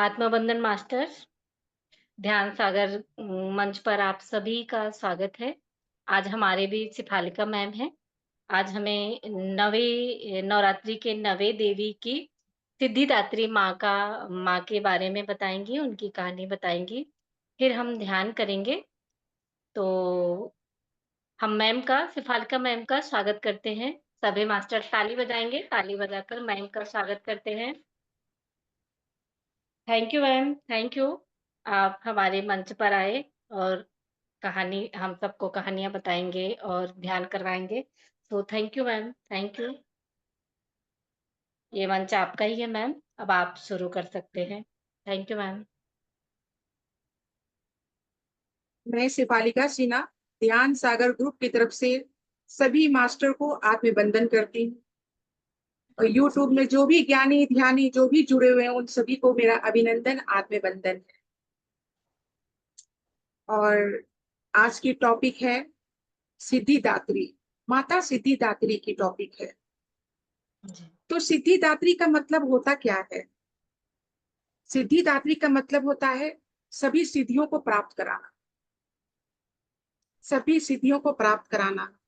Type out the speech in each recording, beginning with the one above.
आत्मबंधन masters, ध्यान सागर मंच पर आप सभी का स्वागत है। आज हमारे बीच सिफालिका मैम हैं। आज हमें नवरात्रि के नवे देवी की सिद्धिदात्री माँ के बारे में बताएँगी, उनकी कहानी बताएँगी। फिर हम ध्यान करेंगे। तो हम सिफालिका मैम का स्वागत करते हैं। सभी मास्टर ताली बजाएँगे, ताली बजाकर मैम का स्वागत करते हैं। Thank you ma'am, thank you. आप हमारे मंच पर आए और हम सबको कहानियाँ बताएँगे और ध्यान करवाएँगे। So thank you ma'am, thank you. ये मंच आपका ही है मैम, अब आप शुरू कर सकते हैं। Thank you ma'am. मैं शिवालिका सिन्हा ध्यान सागर ग्रुप की तरफ से सभी मास्टर को आत्मबंधन करती हूँ और यूट्यूब में जो भी ज्ञानी ध्यानी जो भी जुड़े हुए हैं उन सभी को मेरा अभिनंदन आत्मबंधन है। और आज की टॉपिक है सिद्धिदात्री, माता सिद्धिदात्री की टॉपिक है। जी। तो सिद्धिदात्री का मतलब होता क्या है? सिद्धिदात्री का मतलब होता है सभी सिद्धियों को प्राप्त कराना, सभी सिद्धियों को प्राप्त कराना।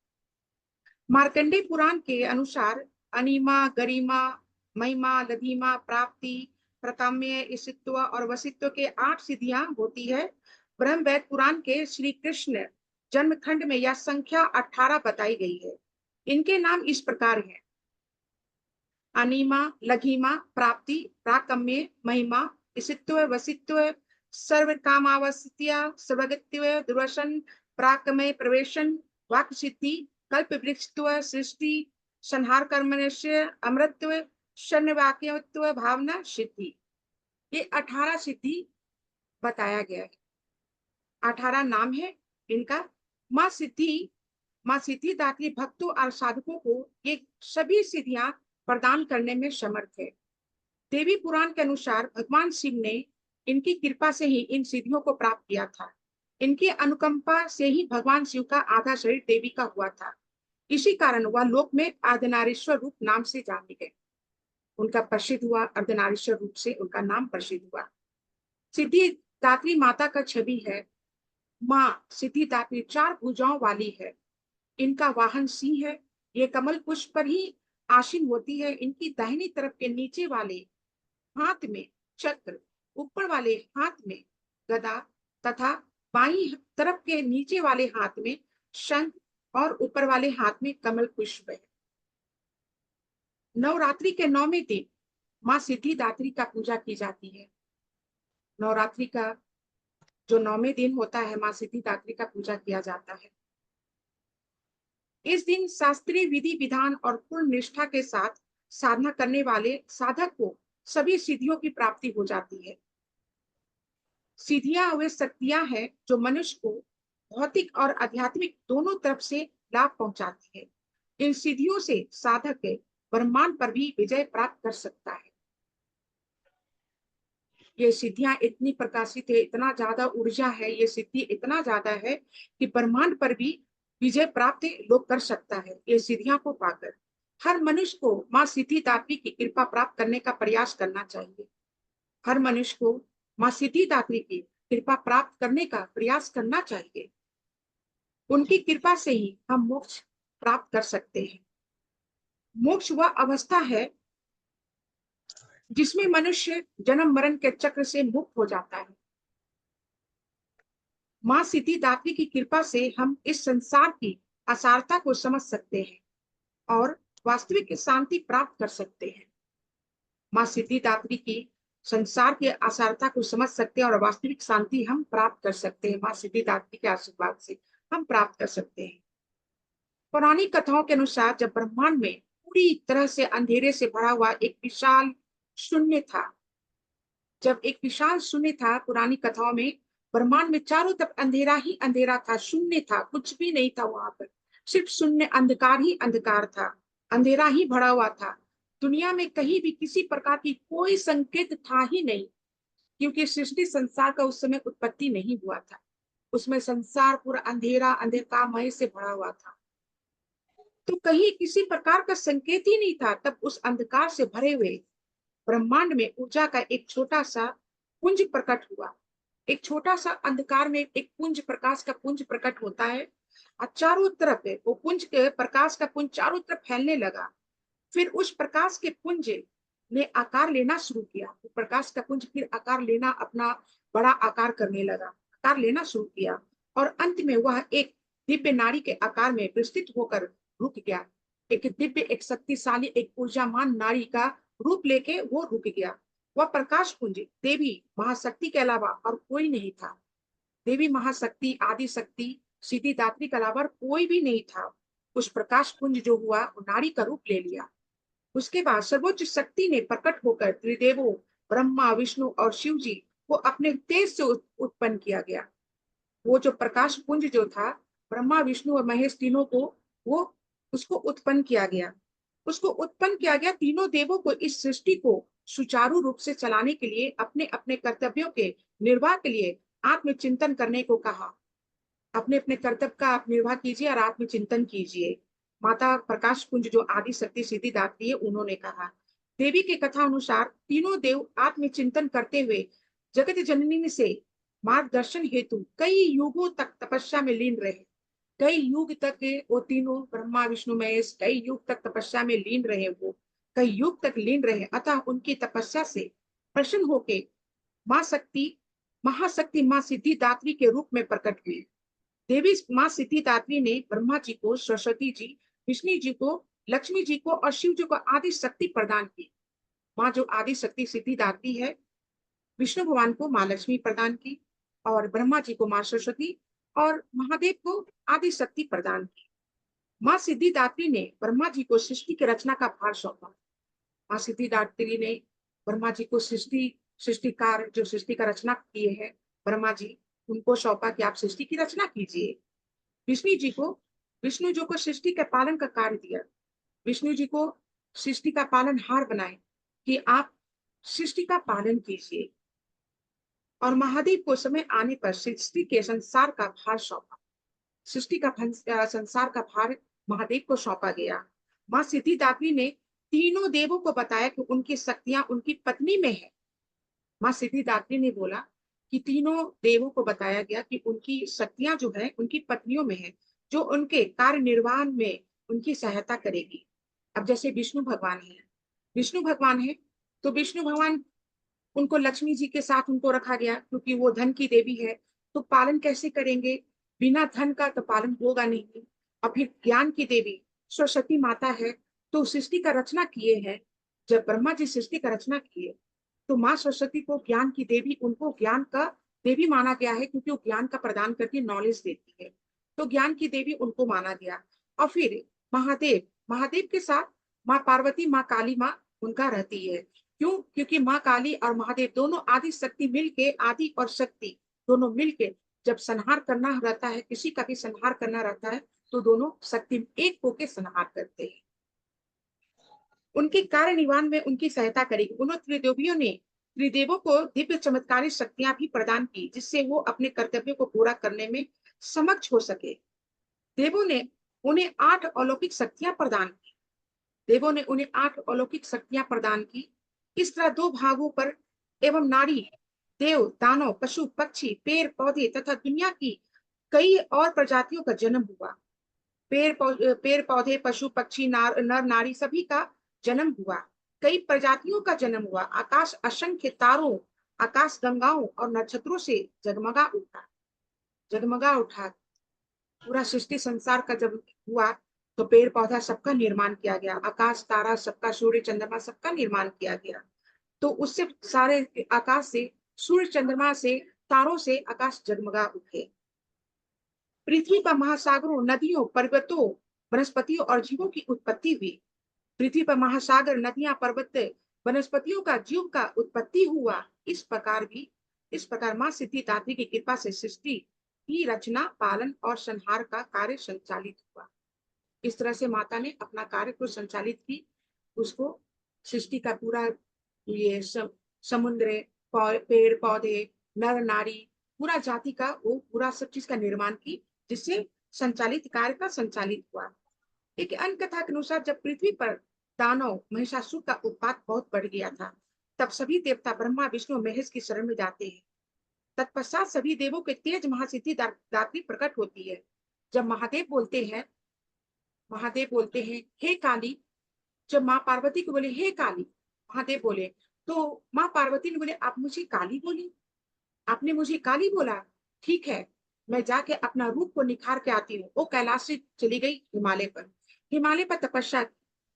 मार्कंडेय पुराण के अनुसार अनिमा, गरिमा, महिमा, लघिमा, प्राप्ति, प्रकाम्य, ईशित्व और वसित्व के 8 सिद्धियां होती है। ब्रह्म वैद पुराण के श्री कृष्ण जन्मखंड में यह संख्या 18 बताई गई है। इनके नाम इस प्रकार हैं: अनिमा, लघिमा, प्राप्ति, प्राकम्य, महिमा, ईशित्व, वसित्व, सर्व कामावस्त्या, सर्वगत्व, दुर्वसन, प्राकमय, प्रवेशन, वाक सिद्धि, कल्प वृक्षत्व, सृष्टि, संहार कर्मण्य, अमृतत्व, शून्य वाक्यत्व, भावना सिद्धि। ये 18 सिद्धि बताया गया है। 18 नाम है इनका। माँ सिद्धिदात्री भक्तों और साधकों को ये सभी सिद्धियां प्रदान करने में समर्थ है। देवी पुराण के अनुसार भगवान शिव ने इनकी कृपा से ही इन सिद्धियों को प्राप्त किया था। इनकी अनुकंपा से ही भगवान शिव का आधा शरीर देवी का हुआ था। इसी कारण वह लोक में अर्धनारीश्वर रूप नाम से जाने गए। उनका प्रसिद्ध हुआ, अर्धनारीश्वर रूप से उनका नाम प्रसिद्ध हुआ। सिद्धिदात्री माता का छवि है। माँ सिद्धिदात्री 4 भुजाओं वाली है। इनका वाहन सिंह है। ये कमल पुष्प पर ही आसीन होती है। इनकी दाहिनी तरफ के नीचे वाले हाथ में चक्र, ऊपर वाले हाथ में गदा तथा बाईं तरफ के नीचे वाले हाथ में शंख और ऊपर वाले हाथ में कमल पुष्प है। नवरात्रि के 9वें दिन माँ सिद्धिदात्री का पूजा की जाती है। नवरात्रि का जो 9वें दिन होता है, माँ सिद्धिदात्री का पूजा किया जाता है। इस दिन शास्त्रीय विधि विधान और पूर्ण निष्ठा के साथ साधना करने वाले साधक को सभी सिद्धियों की प्राप्ति हो जाती है। सिद्धियां वे शक्तियां हैं जो मनुष्य को भौतिक और आध्यात्मिक दोनों तरफ से लाभ पहुंचाती है। इन सिद्धियों से साधक के ब्रह्मांड पर भी विजय प्राप्त कर सकता है। ये सिद्धियां इतनी प्रकाशित है, इतना ज्यादा ऊर्जा है, ये सिद्धि इतना ज्यादा है कि ब्रह्मांड पर भी विजय प्राप्त लोग कर सकता है। ये सिद्धियां को पाकर हर मनुष्य को माँ सिद्धिदात्री की कृपा प्राप्त करने का प्रयास करना चाहिए। हर मनुष्य को माँ सिद्धिदात्री की कृपा प्राप्त करने का प्रयास करना चाहिए। उनकी कृपा से ही हम मोक्ष प्राप्त कर सकते हैं। मोक्ष वह अवस्था है जिसमें मनुष्य जन्म मरण के चक्र से मुक्त हो जाता है। माँ सिद्धिदात्री की कृपा से हम इस संसार की असारता को समझ सकते हैं और वास्तविक शांति प्राप्त कर सकते हैं। माँ सिद्धिदात्री की संसार के असारता को समझ सकते हैं और वास्तविक शांति हम प्राप्त कर सकते हैं। माँ सिद्धिदात्री के आशीर्वाद से हम प्राप्त कर सकते हैं। पौराणिक कथाओं के अनुसार जब ब्रह्मांड में पूरी तरह से अंधेरे से भरा हुआ एक विशाल शून्य था, जब एक विशाल शून्य था, पुरानी कथाओं में ब्रह्मांड में चारों तरफ अंधेरा ही अंधेरा था, शून्य था, कुछ भी नहीं था वहां पर, सिर्फ शून्य, अंधकार ही अंधकार था, अंधेरा ही भरा हुआ था। दुनिया में कहीं भी किसी प्रकार की कोई संकेत था ही नहीं, क्योंकि सृष्टि संसार का उस समय उत्पत्ति नहीं हुआ था। उसमें संसार पूरा अंधेरा अंधकारमय से भरा हुआ था, तो कहीं किसी प्रकार का संकेत ही नहीं था। तब उस अंधकार से भरे हुए ब्रह्मांड में ऊर्जा का एक छोटा सा पुंज प्रकट हुआ। एक छोटा सा अंधकार में एक पुंज, प्रकाश का पुंज प्रकट होता है और चारों तरफ है वो पुंज के प्रकाश का पुंज चारों तरफ फैलने लगा। फिर उस प्रकाश के पुंज ने आकार लेना शुरू किया। वो प्रकाश का पुंज फिर आकार लेना, अपना बड़ा आकार करने लगा, आकार लेना शुरू किया और अंत में वह एक दिव्य नारी के आकार में विस्तृत होकर रुक गया। एक दिव्य, एक शक्तिशाली, एक ऊर्जामान नारी का रूप लेके वो रुक गया। वह प्रकाश पुंज देवी महाशक्ति के अलावा और कोई नहीं था। देवी महाशक्ति, आदि शक्ति, सिद्धिदात्री के अलावा कोई भी नहीं था। उस प्रकाश पुंज जो हुआ वो नारी का रूप ले लिया। उसके बाद सर्वोच्च शक्ति ने प्रकट होकर त्रिदेवों ब्रह्मा, विष्णु और शिव जी को अपने तेज से उत्पन्न किया गया। वो जो प्रकाश पुंज जो था, ब्रह्मा, विष्णु और महेश तीनों को, वो उसको उत्पन्न किया गया। उसको उत्पन्न किया गया। तीनों देवों को इस सृष्टि को सुचारू रूप से चलाने के लिए, अपने अपने कर्तव्यों के निर्वाह के लिए आत्मचिंतन करने को कहा। अपने अपने कर्तव्य का आप निर्वाह कीजिए और आत्मचिंतन कीजिए। माता प्रकाश कुंज जो आदि शक्ति सिद्धिदात्री है, उन्होंने कहा। देवी के कथा अनुसार तीनों देव आत्मचिंतन करते हुए जगत जननी से मार्गदर्शन हेतु कई युगों तक तपस्या में लीन रहे। कई युग तक वो तीनों, ब्रह्मा विष्णु महेश, कई युग तक तपस्या में लीन रहे। वो कई युग तक लीन रहे। अतः उनकी तपस्या से प्रसन्न होके माँ शक्ति, महाशक्ति माँ सिद्धिदात्री के रूप में प्रकट हुई। देवी माँ सिद्धिदात्री ने ब्रह्मा जी को, सरस्वती जी, विष्णु जी को, लक्ष्मी जी को और शिव जी को आदि शक्ति प्रदान की। माँ जो आदि शक्ति सिद्धिदात्री है, विष्णु भगवान को माँ लक्ष्मी प्रदान की और ब्रह्मा जी को माँ सरस्वती और महादेव को आदि शक्ति प्रदान की। माँ सिद्धिदात्री ने ब्रह्मा जी को सृष्टि की रचना का भार सौंपा। माँ सिद्धिदात्री ने ब्रह्मा जी को सृष्टिकार, जो सृष्टि का रचना किए हैं ब्रह्मा जी, उनको सौंपा कि आप सृष्टि की रचना कीजिए। विष्णु जी को, विष्णु जी को सृष्टि के पालन का कार्य दिया। विष्णु जी को सृष्टि का पालनहार बनाए कि आप सृष्टि का पालन कीजिए। और महादेव को समय आने पर सृष्टि के संसार का भार सौंपा। सृष्टि का संसार का भार महादेव को सौंपा गया। माँ सिद्धिदात्री ने तीनों देवों को बताया कि उनकी शक्तियां उनकी पत्नी में है। माँ सिद्धिदात्री ने बोला कि तीनों देवों को बताया गया कि उनकी शक्तियां जो है उनकी पत्नियों में है, जो उनके कार्य निर्वहन में उनकी सहायता करेगी। अब जैसे विष्णु भगवान है, विष्णु भगवान है तो विष्णु भगवान, उनको लक्ष्मी जी के साथ उनको रखा गया क्योंकि वो धन की देवी है। तो पालन कैसे करेंगे? बिना धन का तो पालन होगा नहीं। और फिर ज्ञान की देवी सरस्वती माता है, तो सृष्टि का रचना किए हैं। जब ब्रह्मा जी सृष्टि का रचना किए तो माँ सरस्वती को ज्ञान की देवी, उनको ज्ञान का देवी माना गया है क्योंकि वो ज्ञान का प्रदान करके नॉलेज देती है। तो ज्ञान की देवी उनको माना गया। और फिर महादेव, महादेव के साथ माँ पार्वती, माँ काली माँ उनका रहती है। क्यों? क्योंकि माँ काली और महादेव दोनों आदि शक्ति मिलके, आदि और शक्ति दोनों मिलके जब संहार करना रहता है, किसी का भी संहार करना रहता है, तो दोनों शक्ति एक होके संहार करते हैं। उनके कार्य निवारण में उनकी सहायता करेगी। उन त्रिदेवियों ने त्रिदेवों को दिव्य चमत्कारी शक्तियां भी प्रदान की, जिससे वो अपने कर्तव्यों को पूरा करने में समक्ष हो सके। देवों ने उन्हें 8 अलौकिक शक्तियां प्रदान की। देवों ने उन्हें 8 अलौकिक शक्तियां प्रदान की। इस तरह 2 भागों पर एवं नारी, देव, दानव, पशु, पक्षी, पेड़ पौधे तथा दुनिया की कई और प्रजातियों का जन्म हुआ। पेड़ पौधे, पशु पक्षी, नर नारी सभी का जन्म हुआ। कई प्रजातियों का जन्म हुआ। आकाश असंख्य तारों, आकाश गंगाओं और नक्षत्रों से जगमगा उठा, जगमगा उठा। पूरा सृष्टि संसार का जब हुआ तो पेड़ पौधा सबका निर्माण किया गया, आकाश तारा सबका, सूर्य चंद्रमा सबका निर्माण किया गया। तो उससे सारे आकाश से, सूर्य चंद्रमा से, तारों से आकाश जगमगा उठे। पृथ्वी पर महासागरों, नदियों, पर्वतों, वनस्पतियों और जीवों की उत्पत्ति हुई। पृथ्वी पर महासागर, नदियां, पर्वत, वनस्पतियों का, जीव का उत्पत्ति हुआ। इस प्रकार माँ सिद्धिदात्री की कृपा से सृष्टि की रचना, पालन और संहार का कार्य संचालित हुआ। इस तरह से माता ने अपना कार्य को संचालित की। उसको सृष्टि का पूरा ये समुद्र, पेड़ पौधे, नर नारी, पूरा जाति का, वो पूरा सब चीज का निर्माण की, जिससे संचालित कार्य का संचालित हुआ। एक अन्य कथा के अनुसार जब पृथ्वी पर दानव महिषासुर का उत्पात बहुत बढ़ गया था, तब सभी देवता ब्रह्मा विष्णु महेश की शरण में जाते हैं। तत्पश्चात सभी देवों के तेज महासिद्धि दात्री प्रकट होती है। जब महादेव बोलते हैं हे काली, जब माँ पार्वती को बोले हे काली, महादेव बोले, तो माँ पार्वती ने बोले आप मुझे काली बोली, आपने मुझे काली बोला, ठीक है, मैं जाके अपना रूप को निखार के आती हूँ। वो कैलाश से चली गई हिमालय पर। हिमालय पर तपस्या,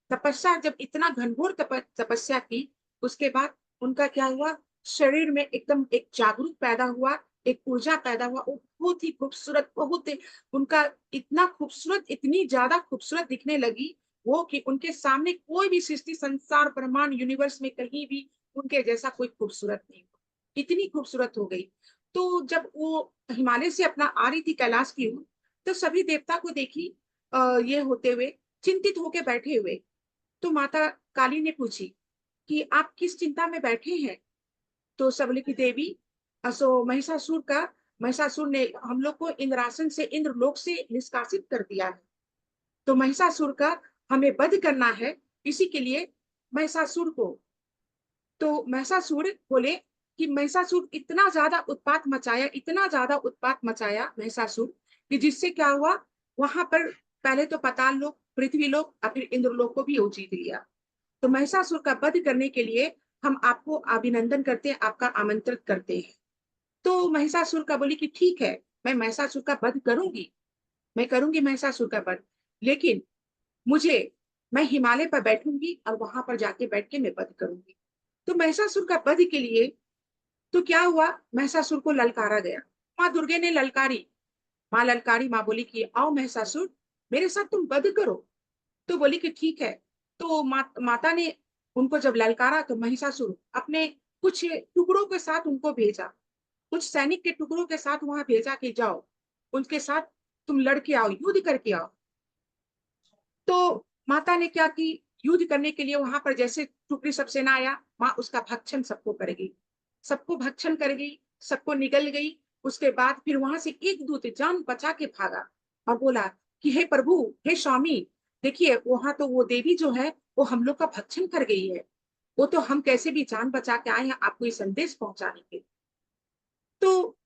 तपस्या जब इतना घनघोर तपस्या की, उसके बाद उनका क्या हुआ, शरीर में एकदम एक जागरूक पैदा हुआ, एक ऊर्जा पैदा हुआ। वो बहुत ही खूबसूरत, बहुत उनका इतना खूबसूरत, इतनी ज्यादा खूबसूरत दिखने लगी वो कि उनके सामने कोई भी सृष्टि, संसार, ब्रह्मांड, यूनिवर्स में कहीं भी उनके जैसा कोई खूबसूरत नहीं, इतनी खूबसूरत हो गई। तो जब वो हिमालय से अपना आ रही थी कैलाश की ओर, तो सभी देवता को देखी ये होते हुए, चिंतित होके बैठे हुए। तो माता काली ने पूछी कि आप किस चिंता में बैठे हैं। तो सब बोले कि देवी, असो महिषासुर ने हम लोग को इंद्रासन से, इंद्रलोक से निष्कासित कर दिया है। तो महिषासुर का हमें वध करना है, इसी के लिए महिषासुर को। तो महिषासुर बोले कि महिषासुर इतना ज्यादा उत्पात मचाया, इतना ज्यादा उत्पात मचाया महिषासुर, कि जिससे क्या हुआ, वहां पर पहले तो पाताल लोक, पृथ्वी लोक और फिर इंद्रलोक को भी वो जीत लिया। तो महिषासुर का वध करने के लिए हम आपको अभिनंदन करते हैं, आपका आमंत्रित करते हैं। तो महिषासुर का बोली कि ठीक है, मैं महिषासुर का वध करूंगी, मैं करूंगी महिषासुर का वध, लेकिन मुझे, मैं हिमालय पर बैठूंगी और वहां पर जाके बैठ के मैं वध करूंगी। तो महिषासुर का वध के लिए तो क्या हुआ, महिषासुर को ललकारा गया। माँ दुर्गे ने ललकारी, माँ ललकारी, माँ बोली कि आओ महिषासुर, मेरे साथ तुम वध करो। तो बोली कि ठीक है। तो माता ने उनको जब ललकारा तो महिषासुर अपने कुछ टुकड़ों के साथ उनको भेजा, कुछ सैनिक के टुकड़ों के साथ वहां भेजा कि जाओ उनके साथ तुम लड़के आओ, युद्ध करके आओ। तो माता ने क्या की, युद्ध करने के लिए वहां पर जैसे टुकड़ी सब सेना आया, माँ उसका भक्षण सबको करेगी, सबको भक्षण करेगी, सबको निगल गई। उसके बाद फिर वहां से एक दूत जान बचा के भागा और बोला कि हे प्रभु, हे स्वामी, देखिए वहां तो वो देवी जो है वो हम लोग का भक्षण कर गई है, वो तो हम कैसे भी जान बचा के आए हैं आपको ये संदेश पहुंचाने के। तो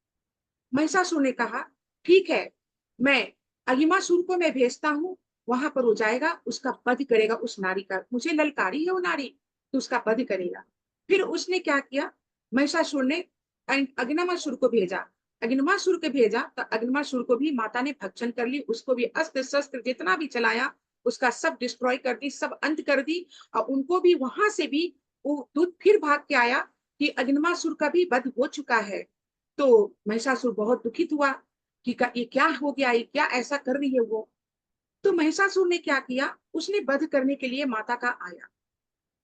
महिषासुर ने कहा ठीक है, मैं अहिमासुर को मैं भेजता हूँ, वहां पर वो जाएगा, उसका वध करेगा, उस नारी का, मुझे ललकारी है वो नारी, तो उसका वध करेगा। फिर उसने क्या किया, महिषासुर ने अग्निमासुर को भेजा, अग्निमासुर को भेजा तो अग्निमासुर को भी माता ने भक्षण कर ली, उसको भी अस्त्र शस्त्र जितना भी चलाया उसका सब डिस्ट्रॉय कर दी, सब अंत कर दी। और उनको भी वहां से भी वो दूत फिर भाग के आया कि अग्निमासुर का भी वध हो चुका है। तो महिषासुर बहुत दुखित हुआ कि ये क्या हो गया, ये क्या ऐसा कर रही है वो। तो महिषासुर ने क्या किया, उसने वध करने के लिए माता का आया,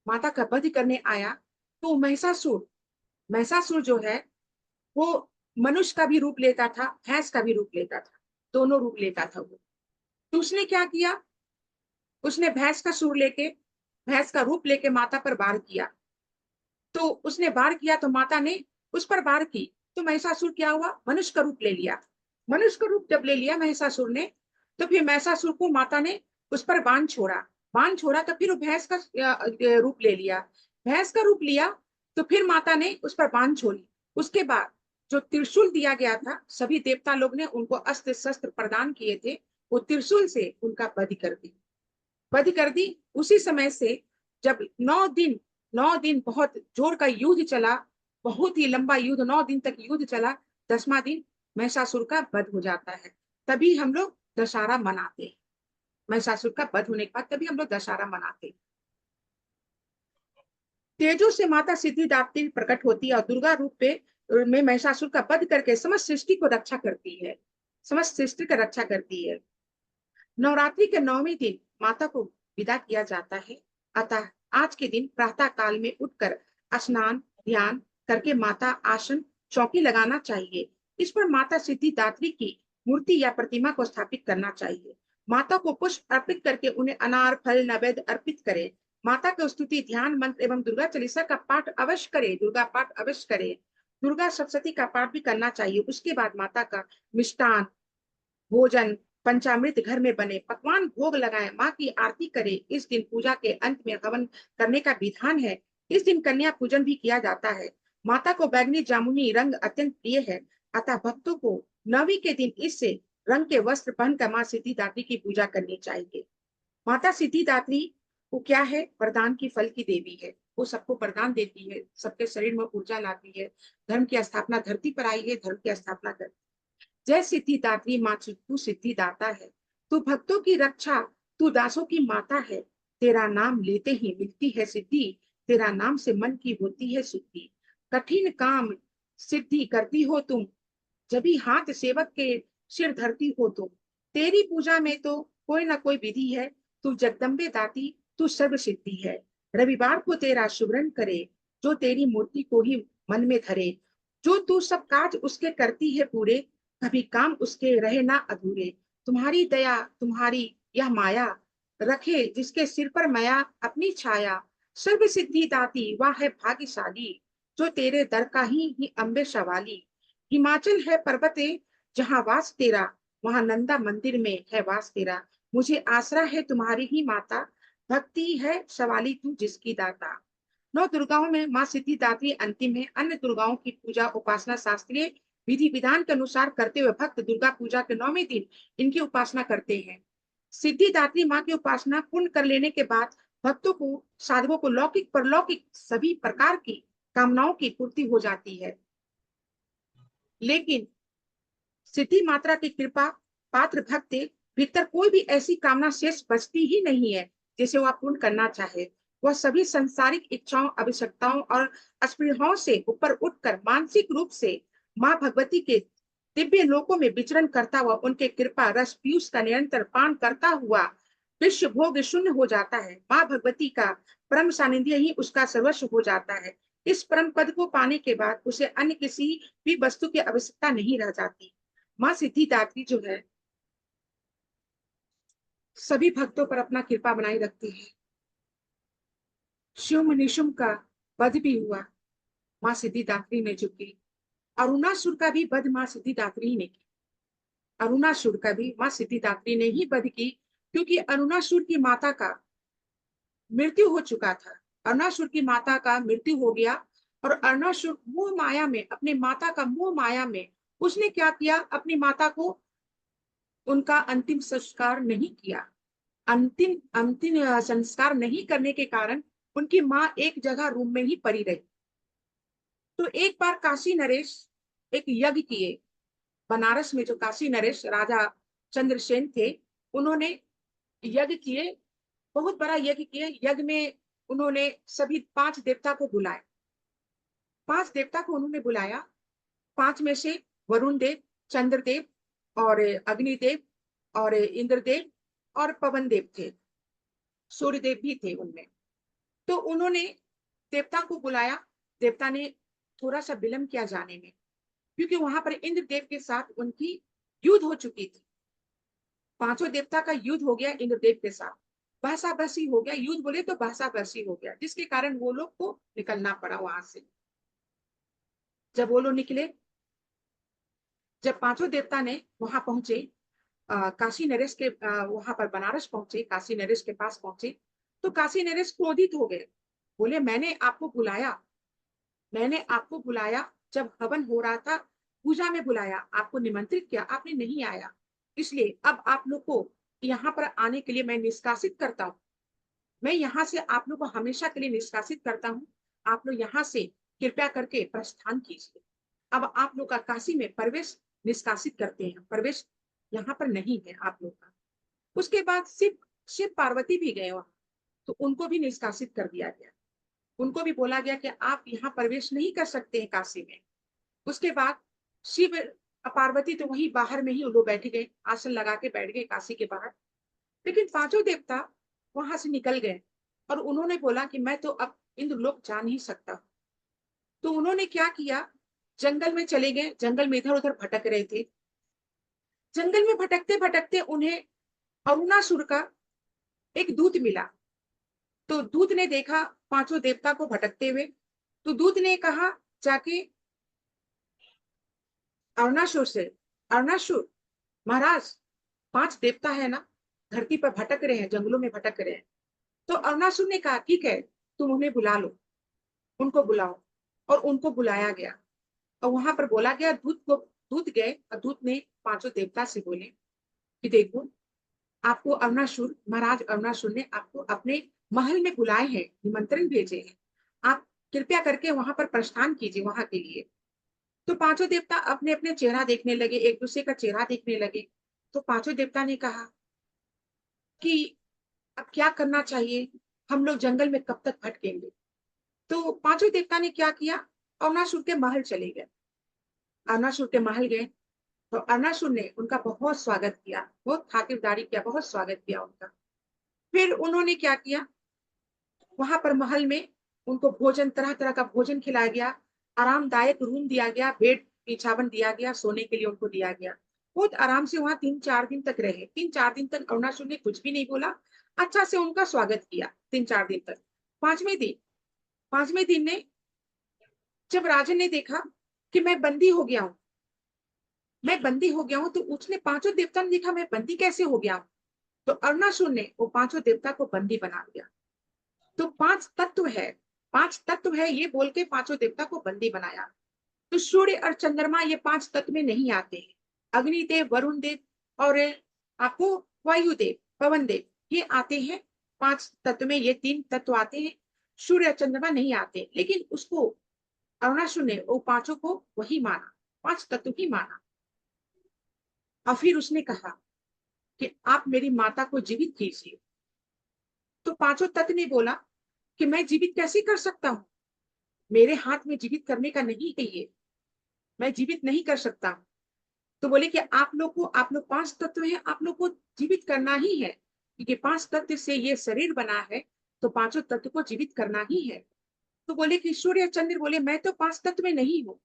माता का वध करने आया। तो महिषासुर, महिषासुर जो है वो मनुष्य का भी रूप लेता था, भैंस का भी रूप लेता था, दोनों रूप लेता था वो। तो उसने क्या किया, उसने भैंस का सुर लेके, भैंस का रूप लेके माता पर वार किया। तो उसने वार किया तो माता ने उस पर वार की, तो महिषासुर क्या हुआ, मनुष्य का रूप ले लिया। मनुष्य का रूप जब ले लिया महिषासुर ने, तो फिर महिषासुर को माता ने उस पर बाण छोड़ा, बाण छोड़ा तो फिर वो भैंस का रूप ले लिया, भैंस का रूप लिया तो फिर माता ने उस पर बाण छोड़ी। उसके बाद जो त्रिशूल दिया गया था, सभी देवता लोग ने उनको अस्त्र शस्त्र प्रदान किए थे, वो त्रिशूल से उनका वध कर दी, वध कर दी। उसी समय से जब 9 दिन, 9 दिन बहुत जोर का युद्ध चला, बहुत ही लंबा युद्ध, 9 दिन तक युद्ध चला, 10वां दिन महिषासुर का वध हो जाता है। तभी हम लोग दशहरा मनाते हैं, महिषासुर का वध होने के बाद तभी हम लोग दशहरा मनाते हैं। तेजो से माता सिद्धिदात्री प्रकट होती है और दुर्गा रूप में महिषासुर का वध करके समस्त सृष्टि को रक्षा करती है, समस्त सृष्टि का रक्षा करती है। नवरात्रि के 9वें दिन माता को विदा किया जाता है। अतः आज के दिन प्रातः काल में उठकर स्नान ध्यान करके माता आसन चौकी लगाना चाहिए। इस पर माता सिद्धिदात्री की मूर्ति या प्रतिमा को स्थापित करना चाहिए। माता को पुष्प अर्पित करके उन्हें अनार फल नैवेद्य अर्पित करें। माता की स्तुति ध्यान मंत्र एवं दुर्गा चालीसा का पाठ अवश्य करें, दुर्गा पाठ अवश्य करें। दुर्गा सप्तशती का पाठ भी करना चाहिए। उसके बाद माता का मिष्टान भोजन पंचामृत घर में बने पकवान भोग लगाएं, माँ की आरती करें। इस दिन पूजा के अंत में हवन करने का विधान है। इस दिन कन्या पूजन भी किया जाता है। माता को बैगनी जामुनी रंग अत्यंत प्रिय है, अतः भक्तों को नवमी के दिन इससे रंग के वस्त्र पहनकर माँ सिद्धिदात्री की पूजा करनी चाहिए। माता सिद्धिदात्री वो क्या है? वरदान की फल की देवी है। वो सबको वरदान देती है, सबके शरीर में ऊर्जा लाती है। धर्म की स्थापना धरती पर आई है, धर्म की स्थापना कर। जय सिद्धिदात्री माँ, तू सिद्धिदाता है, तू भक्तों की रक्षा, तू दासों की माता है। तेरा नाम लेते ही मिलती है सिद्धि, तेरा नाम से मन की होती है शुद्धि। कठिन काम सिद्धि करती हो तुम, जब भी हाथ सेवक के सिर धरती हो तुम। तेरी पूजा में तो कोई ना कोई विधि है, तू जगदम्बे दाती, तू सर्व सिद्धि है। रविवार को तेरा शुभरण करे, जो तेरी मूर्ति को ही मन में धरे। जो तू सब काज उसके करती है पूरे, कभी काम उसके रहे ना अधूरे। तुम्हारी दया तुम्हारी यह माया, रखे जिसके सिर पर माया अपनी छाया। सर्व सिद्धि दाती वह है भाग्यशाली, जो तेरे दर का ही अम्बे सवाली। हिमाचल है पर्वते जहाँ वास तेरा, वहां नंदा मंदिर में है वास तेरा। मुझे आसरा है तुम्हारी ही माता, भक्ति है सवाली तू जिसकी दाता। नौ दुर्गाओं में माँ सिद्धिदात्री अंतिम है। अन्य दुर्गाओं की पूजा उपासना शास्त्रीय विधि विधान के अनुसार करते हुए भक्त दुर्गा पूजा के 9वें दिन इनकी उपासना करते हैं। सिद्धिदात्री माँ की उपासना पूर्ण कर लेने के बाद भक्तों को साधकों को लौकिक परलौकिक सभी प्रकार की कामनाओं की पूर्ति हो जाती है। लेकिन सिद्धि मात्रा की कृपा पात्र भक्त भीतर कोई भी ऐसी कामना शेष बचती ही नहीं है जिसे वह पूर्ण करना चाहे। वह सभी संसारिक इच्छाओं आवश्यकताओं और अस्पृहाओं से ऊपर उठकर मानसिक रूप से माँ भगवती के दिव्य लोकों में विचरण करता हुआ उनके कृपा रस पीयूष का निरंतर पान करता हुआ विश्व भोग शून्य हो जाता है। माँ भगवती का परम सानिध्य ही उसका सर्वस्व हो जाता है। इस परम पद को पाने के बाद उसे अन्य किसी भी वस्तु की आवश्यकता नहीं रह जाती। माँ सिद्धिदात्री जो है सभी भक्तों पर अपना कृपा बनाए रखती है। शिव निशुम का वध भी हुआ माँ सिद्धिदात्री ने जो की, अरुणासुर का भी वध माँ सिद्धिदात्री ने की। अरुणासुर का भी माँ सिद्धिदात्री ने ही वध की, क्योंकि अरुणासुर की माता का मृत्यु हो चुका था। अरुणासुर की माता का मृत्यु हो गया और अरुणासुर मोह माया में, अपने माता का मोह माया में उसने क्या किया, अपनी माता को उनका अंतिम संस्कार नहीं किया। अंतिम अंतिम संस्कार नहीं करने के कारण उनकी माँ एक जगह रूम में ही पड़ी रही। तो एक बार काशी नरेश एक यज्ञ किए, बनारस में जो काशी नरेश राजा चंद्रसेन थे, उन्होंने यज्ञ किए, बहुत बड़ा यज्ञ किए। यज्ञ में उन्होंने सभी 5 देवता को बुलाया। 5 देवता को उन्होंने बुलाया। 5 में से वरुण देव, चंद्रदेव और अग्निदेव और इंद्रदेव और पवन देव थे, सूर्यदेव भी थे उनमें। तो उन्होंने देवता को बुलाया। देवता ने थोड़ा सा विलंब किया जाने में, क्योंकि वहां पर इंद्रदेव के साथ उनकी युद्ध हो चुकी थी। 5 देवता का युद्ध हो गया इंद्रदेव के साथ, बहसा बहसी हो गया। युद्ध बोले तो बहसा बहसी हो गया, जिसके कारण वो लोग को निकलना पड़ा वहां से। जब वो लोग निकले, जब 5 देवता ने वहां पहुंचे, काशी नरेश के वहां पर बनारस पहुंचे, काशी नरेश के पास पहुंचे, तो काशी नरेश क्रोधित हो गए। बोले मैंने आपको बुलाया, जब हवन हो रहा था पूजा में बुलाया, आपको निमंत्रित किया, आपने नहीं आया। इसलिए अब आप लोग को यहाँ पर आने के लिए मैं निष्कासित करता हूँ। मैं यहाँ से आप लोग को हमेशा के लिए निष्कासित करता हूँ। आप लोग यहाँ से कृपया करके प्रस्थान कीजिए। अब आप लोग का काशी में प्रवेश निष्कासित करते हैं, प्रवेश यहाँ पर नहीं है आप लोग का। उसके बाद शिव शिव पार्वती भी गए वहां, तो उनको भी निष्कासित कर दिया गया। उनको भी बोला गया कि आप यहाँ प्रवेश नहीं कर सकते हैं काशी में। उसके बाद शिव पार्वती तो वहीं बाहर में ही लोग बैठ गए, आसन लगा के बैठ गए काशी के बाहर। लेकिन 5 देवता वहां से निकल गए और उन्होंने बोला कि मैं तो अब इंद्रलोक जा नहीं सकता। तो उन्होंने क्या किया, जंगल में चले गए। जंगल में इधर उधर भटक रहे थे। जंगल में भटकते भटकते उन्हें अरुणासुर का एक दूत मिला। तो दूत ने देखा 5 देवता को भटकते हुए, तो दूत ने कहा जाके अरुणासुर से, अरुणासुर महाराज, 5 देवता है ना, धरती पर भटक रहे हैं, जंगलों में भटक रहे हैं। तो अरुणासुर ने कहा ठीक है, तुम उन्हें बुला लो। उनको बुलाओ। और उनको बुलाया गया और वहां पर बोला गया, दूत गए और दूत ने पांचों देवता से बोले कि देखो, आपको अरुणासुर, महाराज अरुणासुर ने आपको अपने महल में बुलाए हैं, निमंत्रण भेजे हैं, आप कृपया करके वहां पर प्रस्थान कीजिए वहां के लिए। तो पांचों देवता अपने अपने चेहरा देखने लगे, एक दूसरे का चेहरा देखने लगे। तो पांचों देवता ने कहा कि अब क्या करना चाहिए, हम लोग जंगल में कब तक भटकेंगे। तो पांचों देवता ने क्या किया, अरुणासुर के महल चले गए। अरुणासुर के महल गए तो अरुणासुर ने उनका बहुत स्वागत किया, बहुत खातिरदारी किया, बहुत स्वागत किया उनका। फिर उन्होंने क्या किया, वहां पर महल में उनको भोजन, तरह तरह का भोजन खिलाया गया, आरामदायक रूम दिया गया, बेड बिछावन दिया गया, सोने के लिए उनको दिया गया। बहुत आराम से वहां 3-4 दिन तक रहे। 3-4 दिन तक अरुणाचल ने कुछ भी नहीं बोला, अच्छा से उनका स्वागत किया 3-4 दिन तक। पांचवें दिन पांचवें दिन ने जब राजन ने देखा कि मैं बंदी हो गया हूं, मैं बंदी हो गया हूं, तो उसने, पांचों देवता ने देखा मैं बंदी कैसे हो गया हूं। तो अरुणासुर ने वो पांचों देवता को बंदी बना दिया। तो 5 तत्व है, 5 तत्व है ये बोल के पांचों देवता को बंदी बनाया। तो सूर्य और चंद्रमा ये 5 तत्व में नहीं आते हैं। अग्निदेव, वरुण देव और आपको वायुदेव, पवन देव, ये आते हैं 5 तत्व में, ये 3 तत्व आते हैं। सूर्य और चंद्रमा नहीं आते, लेकिन उसको अरुणासुर ने वो पांचों को वही माना, 5 तत्व ही माना। और फिर उसने कहा कि आप मेरी माता को जीवित कीजिए। तो पांचों तत्व ने बोला कि मैं जीवित कैसे कर सकता हूँ, मेरे हाथ में जीवित करने का नहीं है ये, मैं जीवित नहीं कर सकता। तो बोले कि आप लोग 5 तत्व हैं, आप लोग को जीवित करना ही है, क्योंकि 5 तत्व से ये शरीर बना है, तो पांचों तत्व को जीवित करना ही है। तो बोले कि सूर्य चंद्र बोले मैं तो 5 तत्व में नहीं हूँ।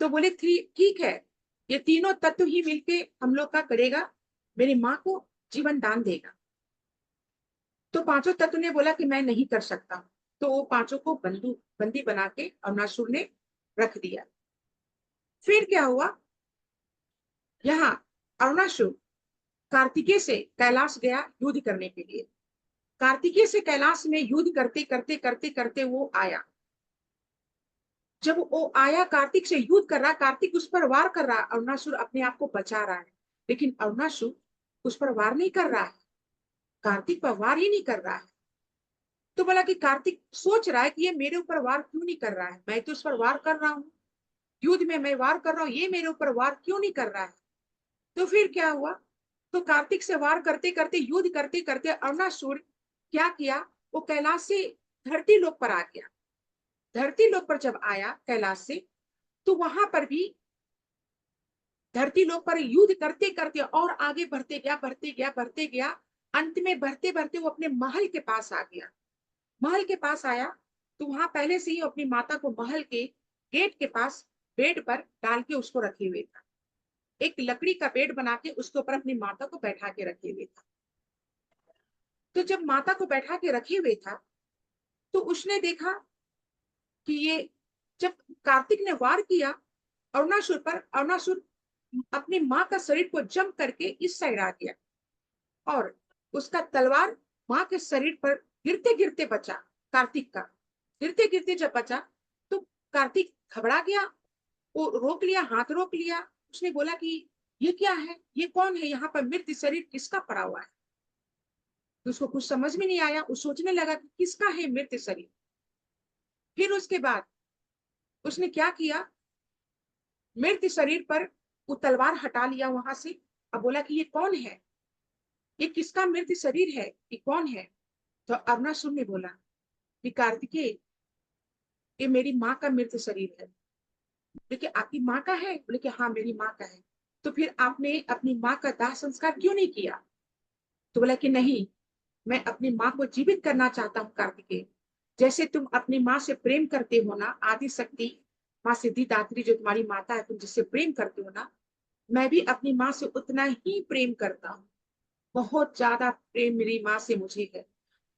तो बोले ठीक है, ये तीनों तत्व ही मिलके हम लोग का करेगा, मेरी माँ को जीवन दान देगा। तो पांचों तत्व ने बोला कि मैं नहीं कर सकता। तो वो पांचों को बंदी बना के अरुणासुर ने रख दिया। फिर क्या हुआ, यहाँ अरुणासुर कार्तिकेय से कैलाश गया युद्ध करने के लिए। कार्तिकेय से कैलाश में युद्ध करते करते करते करते वो आया। जब वो आया, कार्तिक से युद्ध कर रहा, कार्तिक उस पर वार कर रहा, अरुणासुर अपने आप को बचा रहा है, लेकिन अरुणासुर उस पर वार नहीं कर रहा है, कार्तिक पर वार ही नहीं कर रहा है। तो बोला कि कार्तिक सोच रहा है कि ये मेरे ऊपर वार क्यों नहीं कर रहा है, मैं तो उस पर वार कर रहा हूँ, युद्ध में मैं वार कर रहा हूँ, ये मेरे ऊपर वार क्यों नहीं कर रहा है। तो फिर क्या हुआ, तो कार्तिक से वार करते करते, युद्ध करते करते अरुणासुर क्या किया, वो कैलाश से धरती लोक पर आ गया। धरती लोक पर जब आया कैलाश से, तो वहां पर भी धरती लोक पर युद्ध करते करते और आगे बढ़ते गया, बढ़ते गया, बढ़ते गया। अंत में बढ़ते बढ़ते वो अपने महल के पास आ गया। महल के पास आया तो वहां पहले से ही अपनी माता को महल के गेट के पास बेड पर डाल के उसको रखे हुए था। एक लकड़ी का बेड बना के उसके ऊपर अपनी माता को बैठा के रखे हुए था। तो जब माता को बैठा के रखे हुए था, तो उसने देखा कि ये, जब कार्तिक ने वार किया अरुणासुर पर, अरुणासुर अपनी माँ का शरीर को जम करके इस साइड आ गया और उसका तलवार माँ के शरीर पर गिरते गिरते बचा। कार्तिक का गिरते गिरते जब बचा, तो कार्तिक घबरा गया, वो रोक लिया, हाथ रोक लिया। उसने बोला कि ये क्या है, ये कौन है, यहाँ पर मृत शरीर किसका पड़ा हुआ है। तो उसको कुछ समझ में नहीं आया, वो सोचने लगा कि किसका है मृत शरीर। फिर उसके बाद उसने क्या किया, मृत शरीर पर वो तलवार हटा लिया वहां से। अब बोला कि ये कौन है, ये किसका मृत शरीर है, ये कौन है। तो अरुणासुर ने बोला कि कार्तिकेय, ये मेरी माँ का मृत शरीर है। बोले कि आपकी माँ का है, बोले कि हाँ मेरी माँ का है। तो फिर आपने अपनी माँ का दाह संस्कार क्यों नहीं किया। तो बोला कि नहीं, मैं अपनी माँ को जीवित करना चाहता हूँ कार्तिकेय। जैसे तुम अपनी माँ से प्रेम करते हो ना, आदि शक्ति माँ सिद्धिदात्री जो तुम्हारी माता है, तुम जिससे प्रेम करते हो ना, मैं भी अपनी माँ से उतना ही प्रेम करता हूँ। बहुत ज्यादा प्रेम मेरी माँ से मुझे है।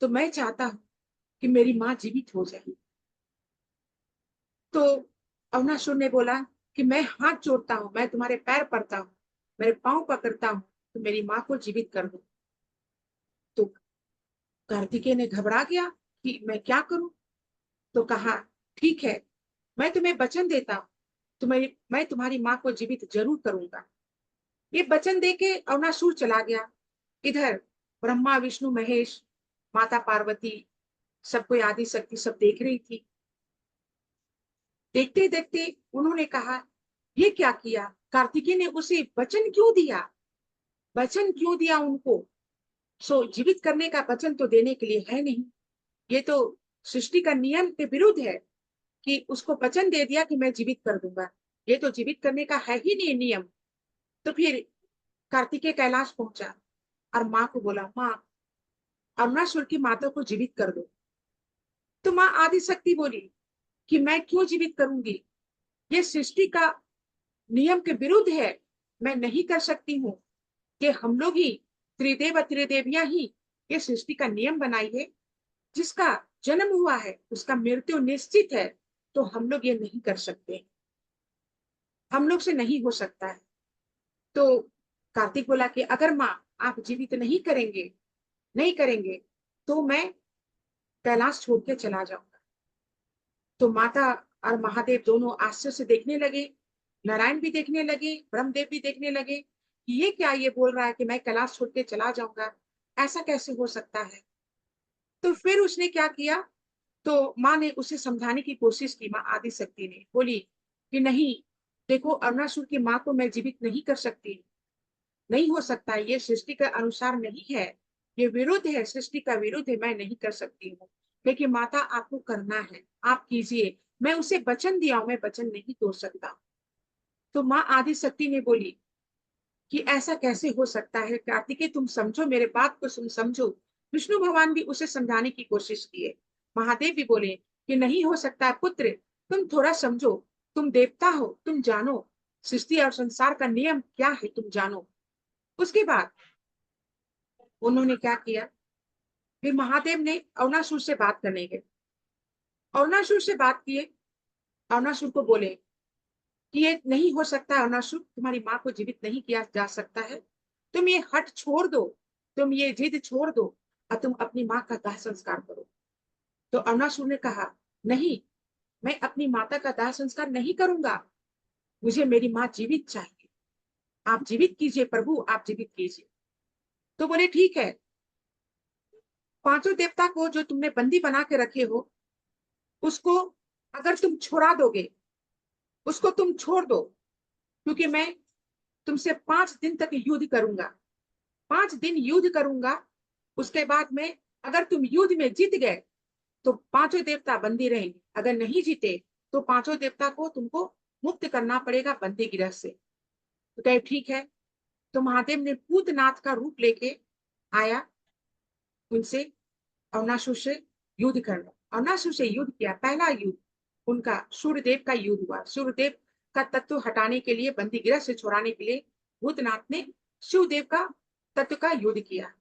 तो मैं चाहता हूँ कि मेरी माँ जीवित हो जाए। तो अरुणासुर ने बोला कि मैं हाथ जोड़ता हूँ, मैं तुम्हारे पैर पड़ता हूँ, मेरे पांव पकड़ता हूँ, तो मेरी माँ को जीवित कर दो। तो कार्तिकेय ने घबरा गया कि मैं क्या करूं। तो कहा ठीक है, मैं तुम्हें वचन देता हूँ, मैं तुम्हारी माँ को जीवित जरूर करूंगा। ये वचन दे के अवनासुर चला गया। इधर ब्रह्मा, विष्णु, महेश, माता पार्वती, सबको आदि शक्ति सब देख रही थी। देखते देखते उन्होंने कहा, ये क्या किया? कार्तिकेय ने उसे वचन क्यों दिया? वचन क्यों दिया उनको? जीवित करने का वचन तो देने के लिए है नहीं। ये तो सृष्टि का नियम के विरुद्ध है कि उसको वचन दे दिया कि मैं जीवित कर दूंगा। ये तो जीवित करने का है ही नहीं नियम। तो फिर कार्तिकेय कैलाश पहुंचा और माँ को बोला, माँ, अरुणासुर की माता को जीवित कर दो। तो माँ आदि शक्ति बोली कि मैं क्यों जीवित करूंगी? ये सृष्टि का नियम के विरुद्ध है, मैं नहीं कर सकती हूँ। कि हम लोग ही त्रिदेव त्रिदेवियां ही ये सृष्टि का नियम बनाई है। जिसका जन्म हुआ है उसका मृत्यु निश्चित है, तो हम लोग ये नहीं कर सकते, हम लोग से नहीं हो सकता है। तो कार्तिक बोला कि अगर माँ आप जीवित नहीं करेंगे तो मैं कैलाश छोड़ के चला जाऊंगा। तो माता और महादेव दोनों आश्चर्य से देखने लगे, नारायण भी देखने लगे, ब्रह्मदेव भी देखने लगे कि ये क्या ये बोल रहा है कि मैं कैलाश छोड़ के चला जाऊंगा, ऐसा कैसे हो सकता है? तो फिर उसने क्या किया? तो माँ ने उसे समझाने की कोशिश की, माँ आदि शक्ति ने बोली कि नहीं, देखो अरुणासुर की माँ को मैं जीवित नहीं कर सकती, नहीं हो सकता, ये सृष्टि के अनुसार नहीं है, ये विरुद्ध है, सृष्टि का विरुद्ध है, मैं नहीं कर सकती हूँ। लेकिन माता आपको करना है, आप कीजिए, मैं उसे वचन दिया हूं, मैं वचन नहीं तोड़ सकता। तो माँ आदि शक्ति ने बोली कि ऐसा कैसे हो सकता है कार्तिकेय, तुम समझो, मेरे बात को समझो। विष्णु भगवान भी उसे समझाने की कोशिश किए। महादेव भी बोले कि नहीं हो सकता पुत्र, तुम थोड़ा समझो, तुम देवता हो, तुम जानो सृष्टि और संसार का नियम क्या है, तुम जानो। उसके बाद उन्होंने क्या किया? फिर महादेव ने अरुणासुर से बात करने गए। अरुणासुर से बात किए, अरुणासुर को बोले कि ये नहीं हो सकता, अरुणासुर तुम्हारी माँ को जीवित नहीं किया जा सकता है, तुम ये हट छोड़ दो, तुम ये जिद छोड़ दो और तुम अपनी माँ का दाह संस्कार करो। तो अरुणासुर ने कहा, नहीं, मैं अपनी माता का दाह संस्कार नहीं करूंगा, मुझे मेरी माँ जीवित चाहिए, आप जीवित कीजिए प्रभु, आप जीवित कीजिए। तो बोले ठीक है, पांचों देवता को जो तुमने बंदी बना के रखे हो, उसको अगर तुम छुड़ा दोगे, उसको तुम छोड़ दो, क्योंकि मैं तुमसे 5 दिन तक युद्ध करूंगा, 5 दिन युद्ध करूंगा। उसके बाद में अगर तुम युद्ध में जीत गए तो पांचों देवता बंदी रहेंगे, अगर नहीं जीते तो पांचों देवता को तुमको मुक्त करना पड़ेगा बंदी गृह से। तो कहे ठीक है। तो महादेव ने भूतनाथ का रूप लेके आया, उनसे अरुणासुर से युद्ध करना, अरुणासुर से युद्ध किया। पहला युद्ध उनका सूर्यदेव का युद्ध हुआ। सूर्यदेव का तत्व हटाने के लिए, बंदी गृह से छुड़ाने के लिए भूतनाथ ने शिवदेव का तत्व का युद्ध किया।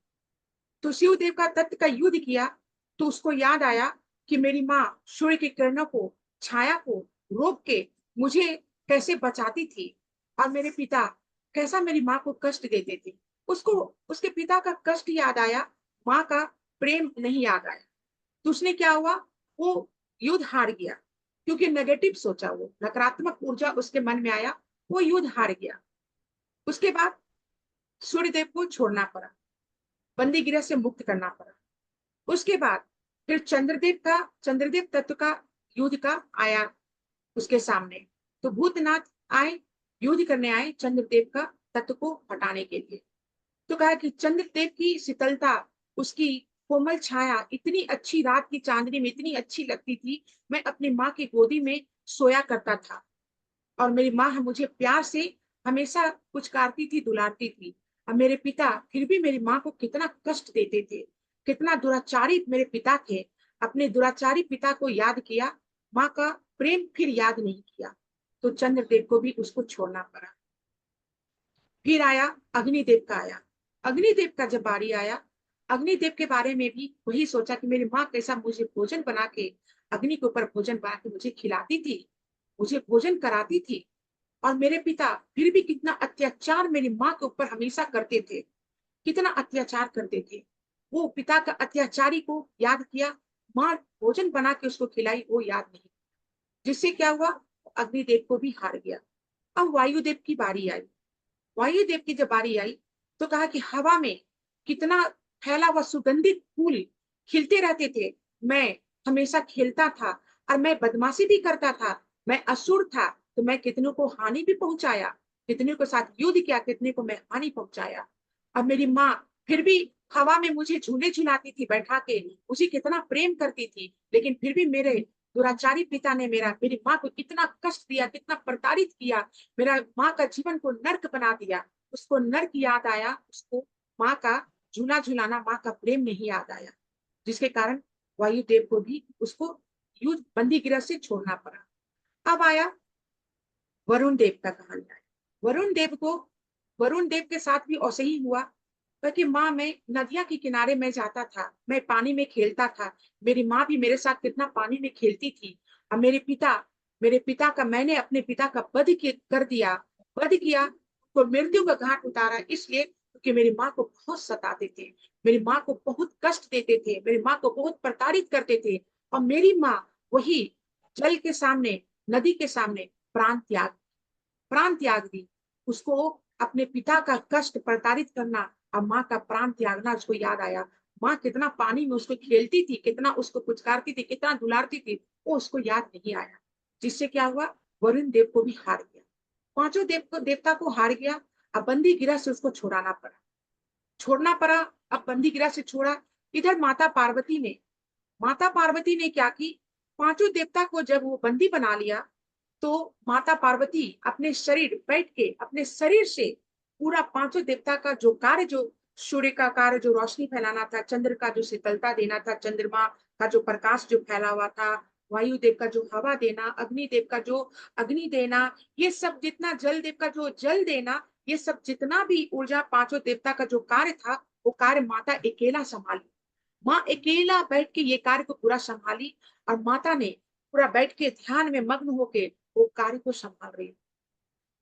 तो शिवदेव का तत्व का युद्ध किया तो उसको याद आया कि मेरी माँ सूर्य की किरणों को, छाया को रोक के मुझे कैसे बचाती थी, और मेरे पिता कैसा मेरी माँ को कष्ट देते थे। उसको उसके पिता का कष्ट याद आया, माँ का प्रेम नहीं याद आया। तो उसने क्या हुआ, वो युद्ध हार गया, क्योंकि नेगेटिव सोचा, वो नकारात्मक ऊर्जा उसके मन में आया, वो युद्ध हार गया। उसके बाद सूर्यदेव को छोड़ना पड़ा, बंदी गृह से मुक्त करना पड़ा। उसके बाद फिर चंद्रदेव तत्व का युद्ध का आया उसके सामने। तो भूतनाथ आए, युद्ध करने आए चंद्रदेव का तत्व को हटाने के लिए। तो कहा कि चंद्रदेव की शीतलता, उसकी कोमल छाया इतनी अच्छी, रात की चांदनी में इतनी अच्छी लगती थी। मैं अपनी माँ की गोदी में सोया करता था और मेरी माँ मुझे प्यार से हमेशा पुचकारती थी, दुलारती थी। और मेरे पिता फिर भी मेरी माँ को कितना कष्ट देते थे, कितना दुराचारी मेरे पिता थे। अपने दुराचारी पिता को याद किया, माँ का प्रेम फिर याद नहीं किया। तो चंद्रदेव को भी उसको छोड़ना पड़ा। फिर आया अग्निदेव का आया। अग्निदेव का जब बारी आया, अग्निदेव के बारे में भी वही सोचा कि मेरी माँ कैसा मुझे भोजन बना के, अग्नि के ऊपर भोजन बना के मुझे खिलाती थी, मुझे भोजन कराती थी। और मेरे पिता फिर भी कितना अत्याचार मेरी माँ के ऊपर हमेशा करते थे, कितना अत्याचार करते थे। वो पिता का अत्याचारी को याद किया, माँ भोजन बना के उसको खिलाई, वो याद नहीं। जिससे क्या हुआ, अग्निदेव को भी हार गया। अब वायुदेव की बारी आई। वायुदेव की जब बारी आई तो कहा कि हवा में कितना फैला हुआ सुगंधित फूल खिलते रहते थे, मैं हमेशा खेलता था और मैं बदमाशी भी करता था, मैं असुर था, तो मैं कितनों को हानि भी पहुंचाया, कितने को साथ युद्ध किया, कितने को मैं हानि पहुंचाया। अब मेरी माँ फिर भी हवा में मुझे झूले झुलाती थी बैठा के, मुझे कितना प्रेम करती थी, लेकिन फिर भी मेरे दुराचारी पिता ने मेरी माँ को कितना कष्ट दिया, कितना प्रताड़ित किया, मेरा माँ का जीवन को नर्क बना दिया। उसको नर्क याद आया, उसको माँ का झूला झुलाना, माँ का प्रेम नहीं याद आया, जिसके कारण वायुदेव को भी उसको युद्ध बंदी गृह से छोड़ना पड़ा। अब आया वरुण देव का कहानी आया। वरुण देव के साथ भी ऐसे ही हुआ, क्योंकि माँ, मैं नदिया के किनारे में जाता था, मैं पानी में खेलता था, मेरी माँ भी मेरे साथ कितना पानी में खेलती थी। और मेरे पिता का मैंने अपने पिता का कर दिया, वध किया, तो मृत्यु का घाट उतारा, इसलिए क्योंकि मेरी माँ को बहुत सताते थे, मेरी माँ को बहुत कष्ट देते थे, मेरी माँ को बहुत प्रताड़ित करते थे। और मेरी माँ वही जल के सामने, नदी के सामने प्राण त्याग दी। उसको अपने पिता का कष्ट, प्रताड़ित करना और माँ का प्राण त्यागना उसको याद आया। माँ कितना पानी में उसको खेलती थी, कितना उसको पुचकारती थी, कितना दुलारती थी, वो उसको याद नहीं आया। जिससे क्या हुआ, वरुण देव को भी हार गया, पांचों देवता को हार गया। अब बंदी गिरह से उसको छोड़ना पड़ा। अब बंदी गिरह से छोड़ा। इधर माता पार्वती ने क्या की, पांचों देवता को जब वो बंदी बना लिया, तो माता पार्वती अपने शरीर बैठ के अपने शरीर से पूरा पांचों देवता का जो कार्य, जो सूर्य का कार्य जो रोशनी फैलाना था, चंद्र का जो शीतलता देना था, चंद्रमा का जो प्रकाश जो फैला हुआ था, वायुदेव का जो हवा देना, अग्निदेव का जो अग्नि देना, ये सब जितना जल देव का जो जल देना, ये सब जितना भी ऊर्जा पांचों देवता का जो कार्य था, वो कार्य माता अकेला संभाली। माँ अकेला बैठ के ये कार्य को पूरा संभाली। और माता ने पूरा बैठ के ध्यान में मग्न होके वो कार्य को संभाल रही।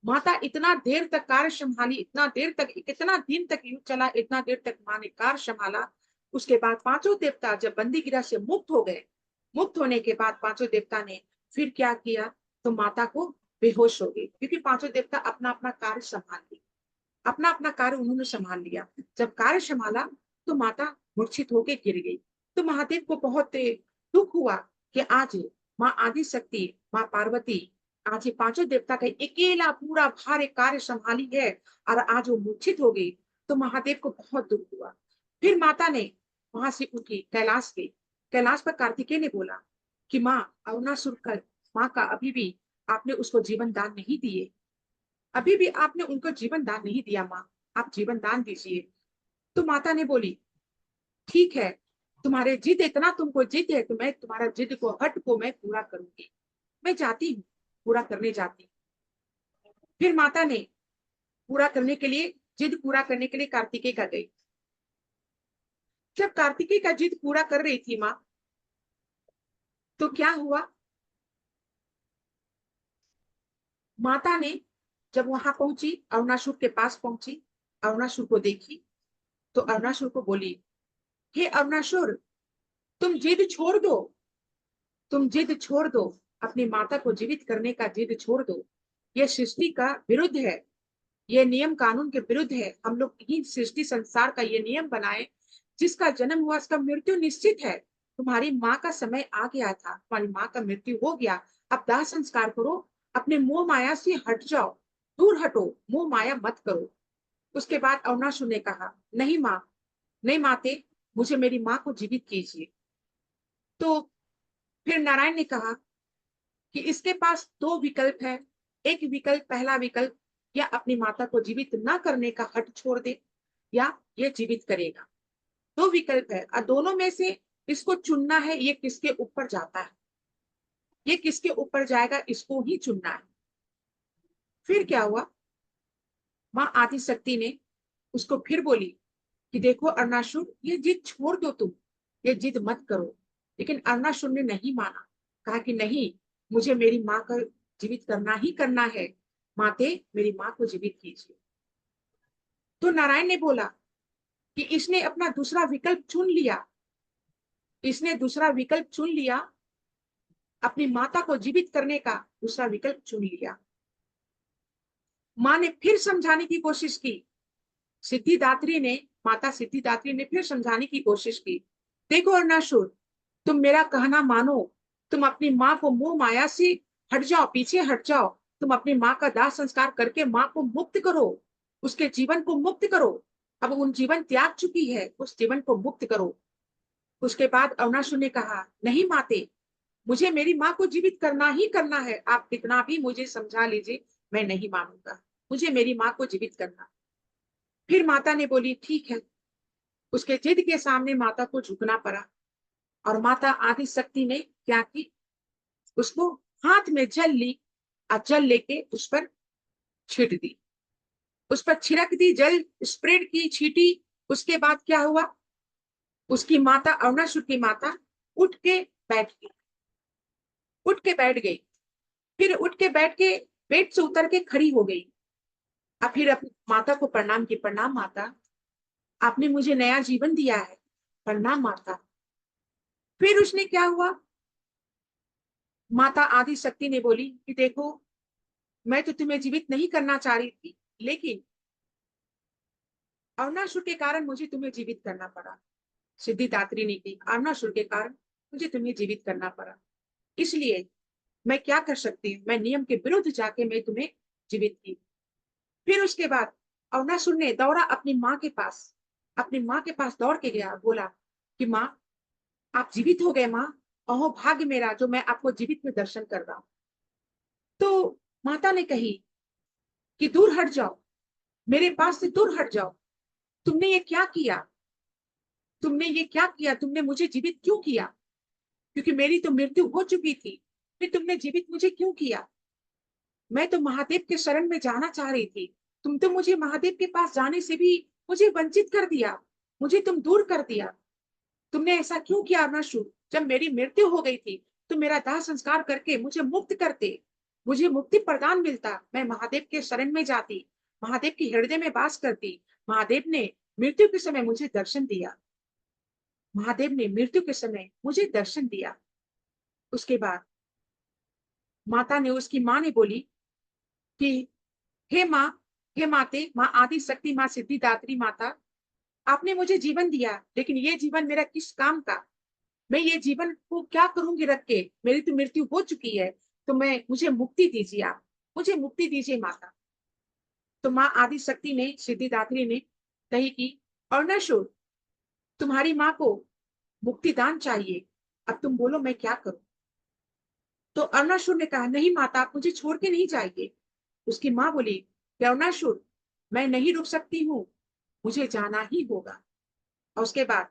माता इतना देर तक कार्य संभाली, इतना देर तक, कितना दिन तक युद्ध चला, इतना देर तक माँ ने कार्य संभाला। उसके बाद पांचों देवता जब बंदी गिरह से मुक्त हो गए, मुक्त होने के बाद पांचों देवता ने फिर क्या किया, तो माता को बेहोश हो गई, क्योंकि पांचों देवता अपना अपना कार्य संभाल लिया, अपना अपना कार्य उन्होंने संभाल लिया। जब कार्य संभाला तो माता मूर्छित होकर गिर गई। तो महादेव को बहुत दुख हुआ कि आज माँ आदि शक्ति, माँ पार्वती आज ये पांचों देवता का अकेला पूरा भार कार्य संभाली है, और आज वो मूर्छित हो गई। तो महादेव को बहुत दुख हुआ। फिर माता ने वहां से उनकी कैलाश गई। कैलाश पर कार्तिकेय ने बोला कि माँ, अरुणासुर का माँ का अभी भी आपने उसको जीवन दान नहीं दिए, अभी भी आपने उनको जीवन दान नहीं दिया, माँ आप जीवन दान दीजिए। तो माता ने बोली, ठीक है, तुम्हारे जिद इतना तुमको जिद है, तो मैं तुम्हारा जिद को हट को मैं पूरा करूंगी, मैं जाती हूँ, पूरा करने जाती हूँ। फिर माता ने पूरा करने के लिए, जिद पूरा करने के लिए कार्तिकेय का गई। जब कार्तिकेय का जिद पूरा कर रही थी माँ, तो क्या हुआ, माता ने जब वहां पहुंची, अरुणासुर के पास पहुंची, अरुणासुर को देखी, तो अरुणासुर को बोली, हे अरुणासुर, तुम जिद छोड़ दो, तुम जिद छोड़ दो, अपनी माता को जीवित करने का जिद छोड़ दो। यह सृष्टि का विरुद्ध है, यह नियम कानून के विरुद्ध है। हम लोग ही सृष्टि संसार का ये नियम बनाए, जिसका जन्म हुआ उसका मृत्यु निश्चित है। तुम्हारी माँ का समय आ गया था, तुम्हारी माँ का मृत्यु हो गया, अब दाह संस्कार करो, अपने मोह माया से हट जाओ, दूर हटो, मोह माया मत करो। उसके बाद अरुणासुर ने कहा, नहीं माँ, नहीं माते, मुझे मेरी माँ को जीवित कीजिए। तो फिर नारायण ने कहा कि इसके पास दो विकल्प है। एक विकल्प, पहला विकल्प, या अपनी माता को जीवित ना करने का हट छोड़ दे, या ये जीवित करेगा। दो विकल्प है, और दोनों में से इसको चुनना है, ये किसके ऊपर जाता है, ये किसके ऊपर जाएगा, इसको ही चुनना है। फिर क्या हुआ, माँ आदि शक्ति ने उसको फिर बोली कि देखो अरुणासुर, ये जिद छोड़ दो तुम, ये जिद मत करो। लेकिन अरुणासुर ने नहीं माना, कहा कि नहीं, मुझे मेरी माँ का जीवित करना ही करना है, माते मेरी माँ को जीवित कीजिए। तो नारायण ने बोला कि इसने अपना दूसरा विकल्प चुन लिया, इसने दूसरा विकल्प चुन लिया, अपनी माता को जीवित करने का दूसरा विकल्प चुन लिया। माँ ने फिर समझाने की कोशिश की। सिद्धिदात्री ने माता सिद्धिदात्री ने फिर समझाने की कोशिश की। देखो अरुणासुर, तुम मेरा कहना मानो। तुम अपनी माँ को मोह माया से हट जाओ, पीछे हट जाओ। तुम अपनी माँ का दाह संस्कार करके माँ को मुक्त करो, उसके जीवन को मुक्त करो। अब उन जीवन त्याग चुकी है, उस जीवन को मुक्त करो। उसके बाद अरुणासुर ने कहा, नहीं माते, मुझे मेरी माँ को जीवित करना ही करना है। आप कितना भी मुझे समझा लीजिए, मैं नहीं मानूंगा। मुझे मेरी माँ को जीवित करना। फिर माता ने बोली, ठीक है। उसके जिद के सामने माता को झुकना पड़ा। और माता आदि शक्ति ने क्या की, उसको हाथ में जल ली और जल लेके उस पर छीट दी, उस पर छिड़क दी, जल स्प्रेड की, छीटी। उसके बाद क्या हुआ, उसकी माता अरुणासुर की माता उठ के बैठ गई, उठ के बैठ गई। फिर उठ के बैठ के बेड से उतर के खड़ी हो गई। और फिर अपनी माता को प्रणाम की, प्रणाम माता, आपने मुझे नया जीवन दिया है, प्रणाम माता। फिर उसने क्या हुआ, माता आदि शक्ति ने बोली कि देखो, मैं तो तुम्हें जीवित नहीं करना चाह रही थी, लेकिन अरुणासुर के कारण मुझे तुम्हें जीवित करना पड़ा। सिद्धिदात्री ने की, अरुणासुर के कारण मुझे तुम्हें जीवित करना पड़ा, इसलिए मैं क्या कर सकती हूँ, मैं नियम के विरुद्ध जाके मैं तुम्हें जीवित की। फिर उसके बाद अरुणासुर ने दौड़ा अपनी माँ के पास, अपनी माँ के पास दौड़ के गया, बोला कि माँ, आप जीवित हो गए माँ, अहो भाग्य मेरा जो मैं आपको जीवित में दर्शन कर रहा हूं। तो माता ने कही कि दूर हट जाओ, मेरे पास से दूर हट जाओ। तुमने ये क्या किया, तुमने ये क्या किया, तुमने मुझे जीवित क्यों किया? क्योंकि मेरी तो मृत्यु हो चुकी थी, फिर तुमने जीवित मुझे क्यों किया? मैं तो महादेव के शरण में जाना चाह रही थी, तुम तो मुझे महादेव के पास जाने से भी मुझे वंचित कर दिया, मुझे तुम दूर कर दिया। तुमने ऐसा क्यों किया अरुणासुर? जब मेरी मृत्यु हो गई थी तो मेरा दाह संस्कार करके मुझे मुक्त करते, मुझे मुक्ति प्रदान मिलता, मैं महादेव के शरण में जाती, महादेव के हृदय में वास करती। महादेव ने मृत्यु के समय मुझे दर्शन दिया, महादेव ने मृत्यु के समय मुझे दर्शन दिया। उसके बाद माता ने, उसकी माँ ने बोली कि हे माँ, हे माते, माँ आदि शक्ति, माँ सिद्धिदात्री माता, आपने मुझे जीवन दिया, लेकिन ये जीवन मेरा किस काम का? मैं ये जीवन को क्या करूंगी रख के? मेरी तो मृत्यु हो चुकी है, तो मैं, मुझे मुक्ति दीजिए, आप मुझे मुक्ति दीजिए माता। तो माँ आदि शक्ति ने, सिद्धिदात्री ने कही कि अरुणासुर, तुम्हारी माँ को मुक्तिदान चाहिए, अब तुम बोलो मैं क्या करूं? तो अरुणासुर ने कहा, नहीं माता, आप मुझे छोड़ के नहीं जाइए। उसकी माँ बोली, अरुणासुर, मैं नहीं रुक सकती हूँ, मुझे जाना ही होगा। और उसके बाद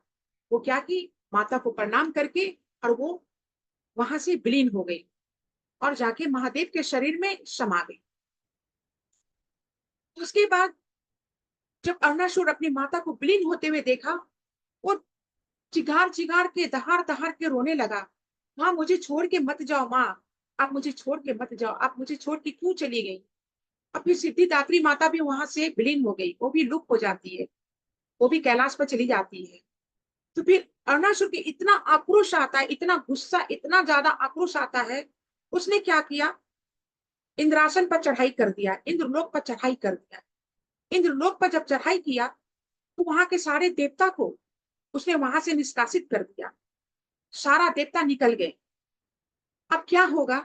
वो क्या की, माता को प्रणाम करके और वो वहां से विलीन हो गई और जाके महादेव के शरीर में समा गई। उसके बाद जब अरुणासुर अपनी माता को विलीन होते हुए देखा, वो चिघार चिघार के, दहाड़ दहाड़ के रोने लगा, माँ मुझे छोड़ के मत जाओ, माँ आप मुझे छोड़ के मत जाओ, आप मुझे छोड़ के क्यों चली गई? अब फिर सिद्धिदात्री माता भी वहां से विलीन हो गई, वो भी लुप्त हो जाती है, वो भी कैलाश पर चली जाती है। तो फिर अरुणासुर के इतना आक्रोश आता है, इतना गुस्सा, इतना ज्यादा आक्रोश आता है, उसने क्या किया, इंद्रासन पर चढ़ाई कर दिया, इंद्रलोक पर चढ़ाई कर दिया। इंद्रलोक पर जब चढ़ाई किया तो वहां के सारे देवता को उसने वहां से निष्कासित कर दिया, सारा देवता निकल गए। अब क्या होगा,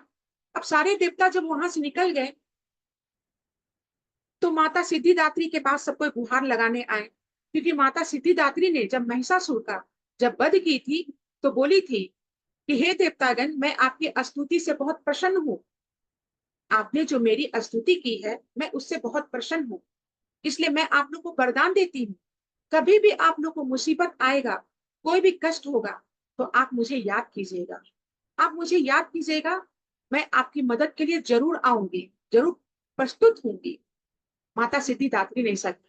अब सारे देवता जब वहां से निकल गए तो माता सिद्धिदात्री के पास सब कोई गुहार लगाने आए, क्योंकि माता सिद्धिदात्री ने जब महिषासुर का जब वध की थी तो बोली थी कि हे देवतागण, मैं आपकी स्तुति से बहुत प्रसन्न हूँ, आपने जो मेरी स्तुति की है मैं उससे बहुत प्रसन्न हूँ, इसलिए मैं आप लोग को वरदान देती हूँ, कभी भी आप लोग को मुसीबत आएगा, कोई भी कष्ट होगा, तो आप मुझे याद कीजिएगा, आप मुझे याद कीजिएगा, मैं आपकी मदद के लिए जरूर आऊंगी, जरूर प्रस्तुत होंगी। माता सिद्धिदात्री ने ऐसा किया।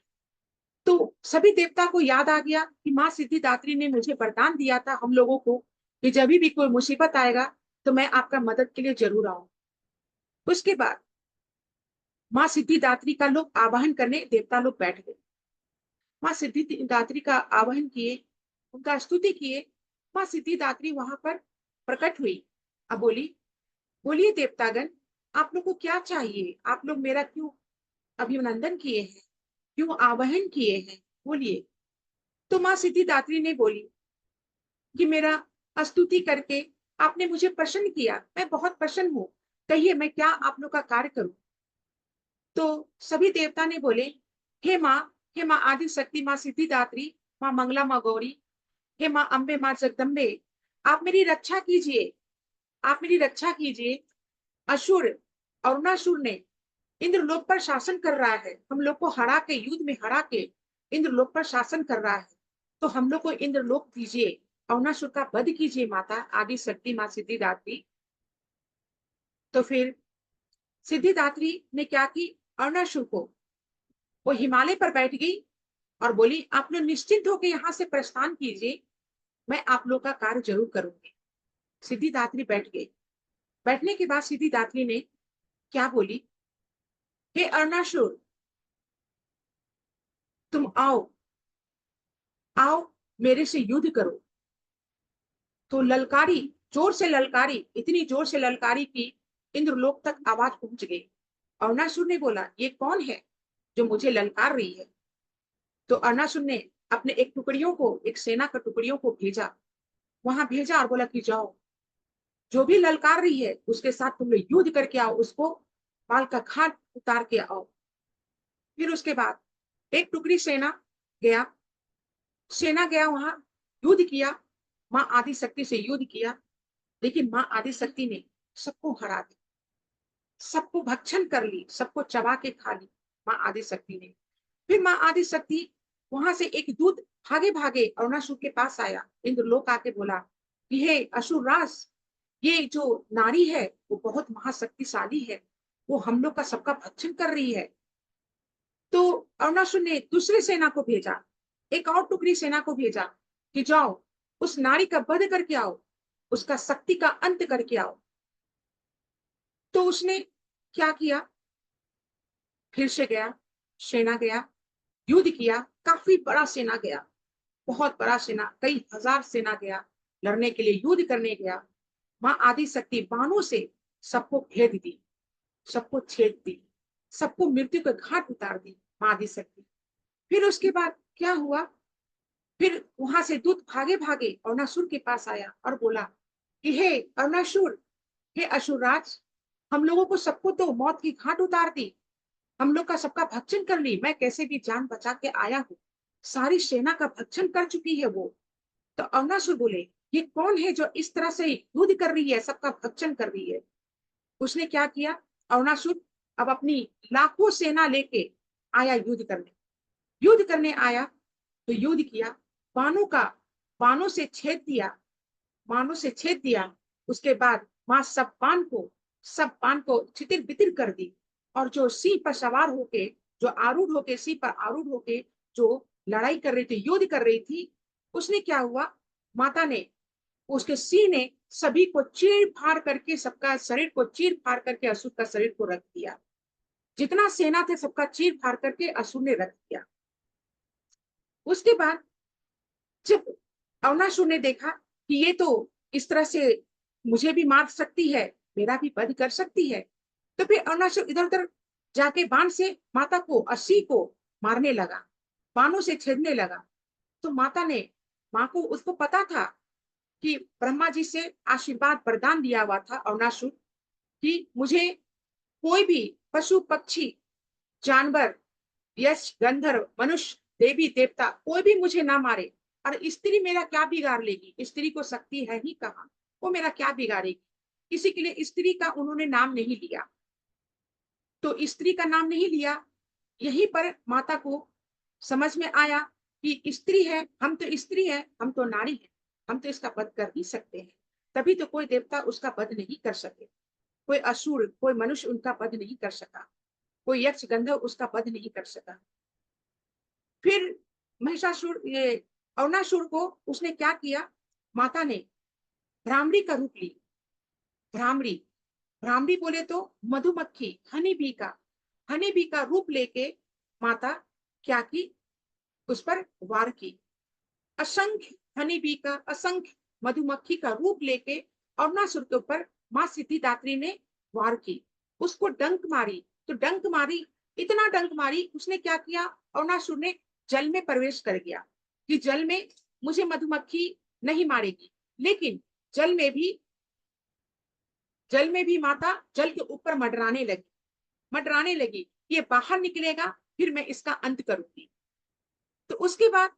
तो सभी देवता को याद आ गया कि माँ सिद्धिदात्री ने मुझे वरदान दिया था हम लोगों को कि जब भी कोई मुसीबत आएगा तो मैं आपका मदद के लिए जरूर आऊंगी। उसके बाद माँ सिद्धिदात्री का लोग आवाहन करने देवता लोग बैठ गए। माँ सिद्धिदात्री का आवाहन किए, उनका स्तुति किए। माँ सिद्धिदात्री वहां पर प्रकट हुई, अब बोली बोलिए देवतागण, आप लोग को क्या चाहिए? आप लोग मेरा क्यों अभिनंदन किए हैं, क्यों आवाहन किए हैं? बोलिए। तो माँ सिद्धिदात्री ने बोली कि मेरा स्तुति करके आपने मुझे प्रसन्न किया, मैं बहुत प्रसन्न हूँ। कहिए मैं क्या आप लोग का कार्य करूं? तो सभी देवता ने बोले, हे माँ, हे माँ आदि शक्ति, माँ सिद्धिदात्री, माँ मंगला, माँ गौरी, हे माँ अम्बे, माँ जगदम्बे, आप मेरी रक्षा कीजिए, आप मेरी रक्षा कीजिए। असुर, अरुणासुर ने इंद्रलोक पर शासन कर रहा है, हम लोग को हरा के, युद्ध में हरा के इंद्रलोक पर शासन कर रहा है, तो हम लोग को इंद्रलोक दीजिए, अरुणासुर का वध कीजिए माता आदि शक्ति, माँ सिद्धिदात्री। तो फिर सिद्धिदात्री ने क्या की, अरुणासुर को, वो हिमालय पर बैठ गई और बोली, आप लोग निश्चिंत होकर यहाँ से प्रस्थान कीजिए, मैं आप लोग का कार्य जरूर करूंगी। सिद्धिदात्री बैठ गई। बैठने के बाद सिद्धिदात्री ने क्या बोली, हे अरुणासुर, तुम आओ, आओ मेरे से युद्ध करो। तो ललकारी, जोर से ललकारी, इतनी जोर से ललकारी कि इंद्रलोक तक आवाज पहुंच गई। अरुणासुर ने बोला, ये कौन है जो मुझे ललकार रही है? तो अरुणासुर ने अपने एक टुकड़ियों को, एक सेना का टुकड़ियों को भेजा, वहां भेजा और बोला कि जाओ, जो भी ललकार रही है उसके साथ तुम लोग युद्ध करके आओ, उसको बाल का खाट उतार के आओ। फिर उसके बाद एक टुकड़ी गया सेना गया वहां, युद्ध किया, माँ आदि शक्ति से युद्ध किया, लेकिन माँ आदि शक्ति ने सबको हरा दिया, सबको भक्षण कर ली, सबको चबा के खा ली माँ आदि शक्ति ने। फिर माँ आदि शक्ति वहां से एक दूत भागे भागे अरुणासुर के पास आया, इंद्रलोक आके बोला कि हे असुरराज, ये जो नारी है वो बहुत महाशक्तिशाली है, वो हम लोग का सबका भक्षण कर रही है। तो अरुणासुर ने दूसरी सेना को भेजा, एक और टुकड़ी सेना को भेजा कि जाओ उस नारी का वध करके आओ, उसका शक्ति का अंत करके आओ। तो उसने क्या किया, फिर से गया, सेना गया, युद्ध किया, काफी बड़ा सेना गया, बहुत बड़ा सेना, कई हजार सेना गया, लड़ने के लिए युद्ध करने गया। माँ आदि शक्ति बाणों से सबको भेद दी, सबको छेद दी, सबको मृत्यु के घाट उतार दी माँ आदि शक्ति। फिर उसके बाद क्या हुआ, फिर वहां से दूत भागे भागे अरुणासुर के पास आया और बोला कि हे अरुणासुर, हे असुरराज, हम लोगों को सबको तो मौत की घाट उतार दी, हम लोग का सबका भक्षण कर ली, मैं कैसे भी जान बचा के आया हूँ, सारी सेना का भक्षण कर चुकी है वो। तो अरुणासुर बोले, ये कौन है जो इस तरह से युद्ध कर रही है, सबका भक्षण कर रही है? उसने क्या किया, अरुणासुर अब अपनी लाखों सेना लेके आया युद्ध करने, युद्ध करने आया, तो युद्ध किया, बाणों का, बाणों से छेद दिया, बाणों से छेद दिया। उसके बाद मां सब बाण को, सब बाण को छितिर बितिर कर दी, और जो सिंह पर सवार होके, जो आरूढ़ होके, सिंह पर आरूढ़ होके जो लड़ाई कर रही थी, युद्ध कर रही थी, उसने क्या हुआ, माता ने, उसके सिंह ने सभी को चीर फाड़ करके, सबका शरीर को चीर फाड़ करके असुर का शरीर को रख दिया, जितना सेना थे सबका चीर फाड़ करके असुर ने रख दिया। उसके बाद जब अरुणासुर ने देखा कि ये तो इस तरह से मुझे भी मार सकती है, मेरा भी वध कर सकती है, तो फिर अरुणासुर इधर उधर जाके बाण से माता को, अस्सी को मारने लगा, बाणों से छेदने लगा। तो माता ने, माँ को, उसको पता था कि ब्रह्मा जी से आशीर्वाद वरदान दिया हुआ था अरुणासुर कि मुझे कोई भी पशु पक्षी जानवर, यश गंधर्व मनुष्य देवी देवता कोई भी मुझे ना मारे, और स्त्री मेरा क्या बिगाड़ लेगी, स्त्री को शक्ति है ही कहाँ, वो मेरा क्या बिगाड़ेगी। इसी के लिए स्त्री का उन्होंने नाम नहीं लिया, तो स्त्री का नाम नहीं लिया। यहीं पर माता को समझ में आया कि स्त्री है, हम तो स्त्री है, हम तो नारी है, हम तो इसका वध कर ही सकते हैं। तभी तो कोई देवता उसका वध नहीं कर सके, कोई असुर, कोई मनुष्य उनका वध नहीं कर सका, कोई यक्ष गंधर्व उसका वध नहीं कर सका। फिर महिषासुर, ये अरुणासुर को उसने क्या किया, माता ने भ्रामरी का रूप ली, भ्रामरी, भ्रामरी बोले तो मधुमक्खी, हनी बी का, हनी बी का रूप लेके माता क्या की, उस पर वार की। असंख्य हनी बी का, असंख्य मधुमक्खी का रूप लेके अरुणासुर के ऊपर माँ सिद्धिदात्री ने वार की, उसको डंक मारी, तो डंक मारी, इतना डंक मारी, उसने क्या किया, अरुणासुर ने जल में प्रवेश कर गया कि जल में मुझे मधुमक्खी नहीं मारेगी, लेकिन जल में भी माता जल के ऊपर मंडराने लगी, ये बाहर निकलेगा फिर मैं इसका अंत करूंगी। तो उसके बाद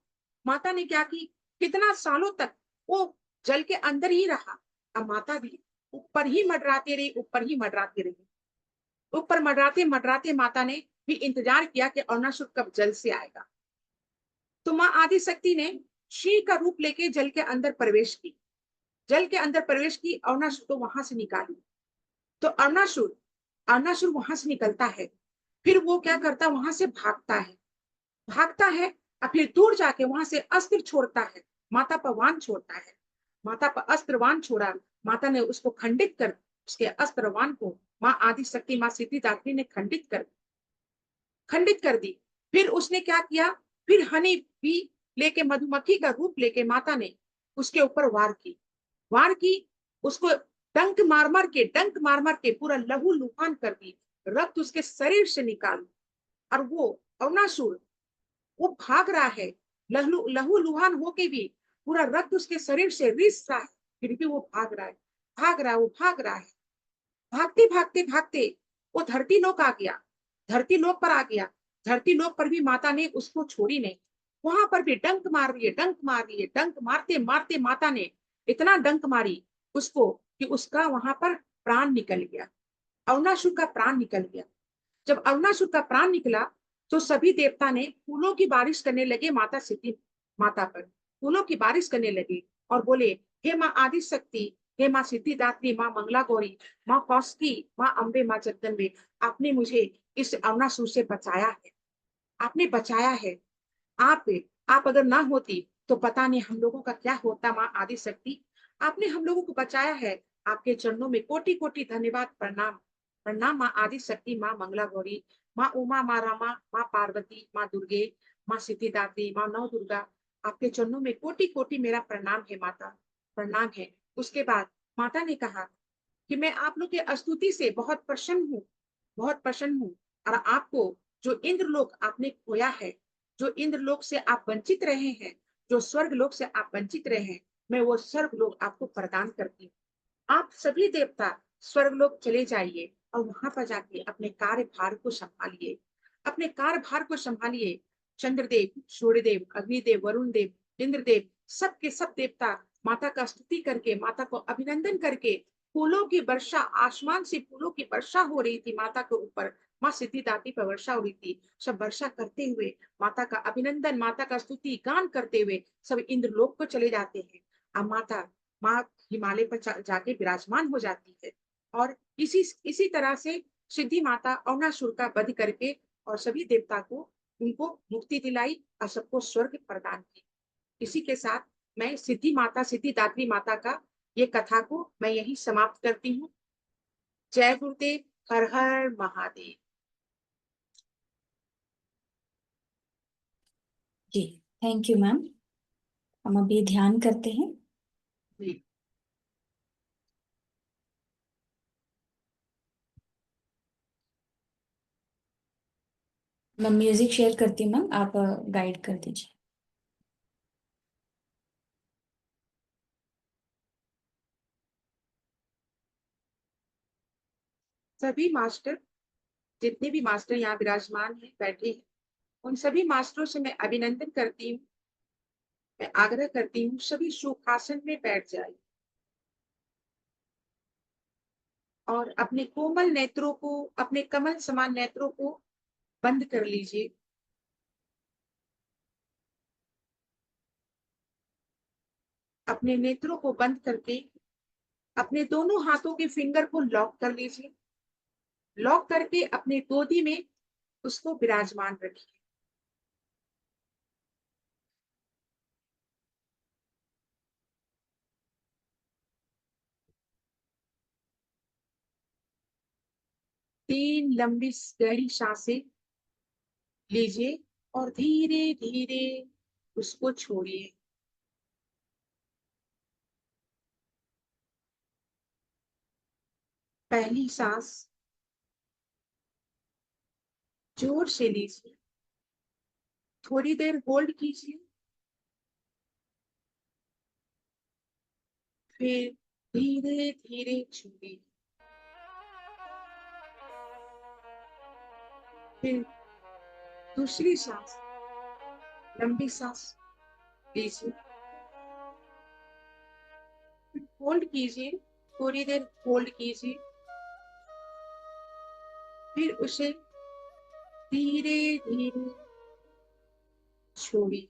माता ने क्या की, कितना सालों तक वो जल के अंदर ही रहा। अब माता भी ऊपर ही मंडराती रही, ऊपर ही मंडराती रही, ऊपर मंडराते मंडराते माता ने भी इंतजार किया कि अरुणासुर कब जल से आएगा। तो माँ आदि शक्ति ने सिंह का रूप लेके जल के अंदर प्रवेश की, जल के अंदर प्रवेश की, अरुणासुर को वहां से निकाली। तो अरुणासुर अरुणासुर वहां से निकलता है, फिर वो क्या करता है, वहां से भागता है और फिर दूर जाके वहां से अस्त्र छोड़ता है, माता पर वाण छोड़ता है, माता पर अस्त्र वाण छोड़ा, माता ने उसको खंडित कर, उसके अस्त्र वाण को माँ आदि शक्ति माँ सिद्धिदात्री ने खंडित कर दी। फिर उसने क्या किया, फिर हनी भी लेके, मधुमक्खी का रूप लेके माता ने उसके ऊपर वार की, उसको डंक मार मार के पूरा लहू लुहान कर दी, रक्त उसके शरीर से निकाल, और वो अरुणासुर वो भाग रहा है, लहू लहू लुहान होके भी पूरा रक्त उसके शरीर से रिस रहा है, फिर भी वो भाग रहा है, भागते भागते भागते वो धरती लोक आ गया, धरती लोक पर आ गया। धरती लोक पर भी माता ने उसको छोड़ी नहीं, वहां पर भी डंक मार रही है, डंक मार रही है, डंक मारते मारते माता ने इतना डंक मारी उसको कि उसका वहां पर प्राण निकल गया, अरुणासुर का प्राण निकल गया। जब अरुणासुर का प्राण निकला तो सभी देवता ने फूलों की बारिश करने लगे माता सिद्धि माता पर, फूलों की बारिश करने लगे और बोले, हे माँ आदि शक्ति, हे माँ सिद्धिदात्री, माँ मंगला गौरी, माँ कौसकी, माँ अम्बे, माँ जगदम्बे, आपने मुझे इस अरुणासुर से बचाया है, आपने बचाया है। आप आप अगर ना होती तो पता नहीं हम लोगों का क्या होता। माँ आदि शक्ति, आपने हम लोगों को बचाया है, आपके चरणों में कोटि कोटि धन्यवाद, प्रणाम प्रणाम। माँ आदि शक्ति, माँ मंगला गौरी, माँ उमा, माँ रमा, माँ पार्वती, माँ दुर्गे, माँ सिद्धिदात्री, माँ नव दुर्गा, आपके चरणों में कोटि कोटि मेरा प्रणाम है माता, प्रणाम है। उसके बाद माता ने कहा कि मैं आप लोग के स्तुति से बहुत प्रसन्न हूँ, बहुत प्रसन्न हूँ, और आपको जो इंद्रलोक आपने खोया है, जो इंद्रलोक से आप वंचित रहे हैं, जो स्वर्ग लोक से आप वंचित रहे हैं, मैं वो स्वर्ग लोक आपको प्रदान करती हूँ। आप सभी देवता स्वर्ग लोक चले जाइए और वहां पर जाके अपने कार्यभार को संभालिए, अपने कार्यभार को संभालिए। चंद्रदेव, सूर्यदेव, अग्निदेव, वरुण देव, इंद्रदेव, सब के सब देवता माता का स्तुति करके, माता को अभिनंदन करके, फूलों की वर्षा, आसमान से फूलों की वर्षा हो रही थी माता के ऊपर, माँ सिद्धिदात्री पर वर्षा हो रही थी। सब वर्षा करते हुए माता का अभिनंदन, माता का स्तुति गान करते हुए सब इंद्रलोक को चले जाते हैं। अब माँ हिमालय पर जाके विराजमान हो जाती है, और इसी तरह से सिद्धि माता अरुणासुर का वध करके और सभी देवता को उनको मुक्ति दिलाई और सबको स्वर्ग प्रदान की। इसी के साथ मैं सिद्धि माता, सिद्धिदात्री माता का ये कथा को मैं यही समाप्त करती हूँ। जय गुरुदेव, हर हर महादेव। जी, थैंक यू मैम। हम अभी ध्यान करते हैं। जी। मैं म्यूजिक शेयर करती हूँ मैम, आप गाइड कर दीजिए। सभी मास्टर, जितने भी मास्टर यहाँ विराजमान हैं, बैठे हैं, उन सभी मास्टरों से मैं अभिनंदन करती हूँ, मैं आग्रह करती हूँ सभी सुखासन में बैठ जाए और अपने कोमल नेत्रों को, अपने कमल समान नेत्रों को बंद कर लीजिए। अपने नेत्रों को बंद करके अपने दोनों हाथों के फिंगर को लॉक कर लीजिए। लॉक करके अपने गोदी में उसको विराजमान रखिए। तीन लंबी गहरी सांसें लीजिए और धीरे धीरे उसको छोड़िए। पहली सांस जोर से लीजिए, थोड़ी देर होल्ड कीजिए, फिर धीरे धीरे छोड़िए। फिर दूसरी सांस, लंबी सांस लीजिए, होल्ड कीजिए, थोड़ी देर होल्ड कीजिए, फिर उसे धीरे धीरे छोड़िए।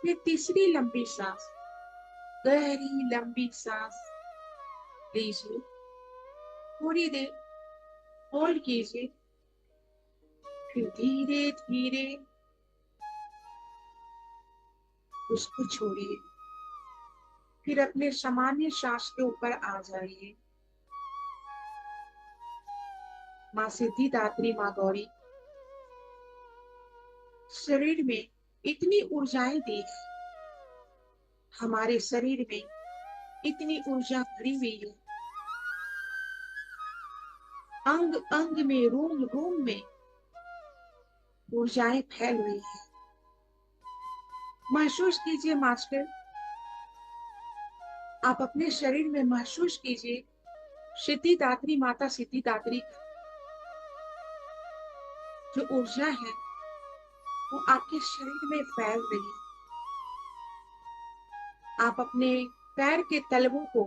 फिर तीसरी लंबी सांस, गहरी लंबी सांस लीजिए, थोड़ी देर होल्ड कीजिए, फिर धीरे धीरे उसको छोड़िए। फिर अपने सामान्य श्वास के ऊपर आ जाइए। माँ सिद्धिदात्री, माँ गौरी शरीर में इतनी ऊर्जाएं दी है, हमारे शरीर में इतनी ऊर्जा भरी हुई है, अंग अंग में, रूम रूम में ऊर्जाएं फैल हुई है। महसूस कीजिए मास्टर, आप अपने शरीर में महसूस कीजिए सिद्धिदात्री, माता सिद्धिदात्री का जो ऊर्जा है वो आपके शरीर में फैल रही है। आप अपने पैर के तलवों को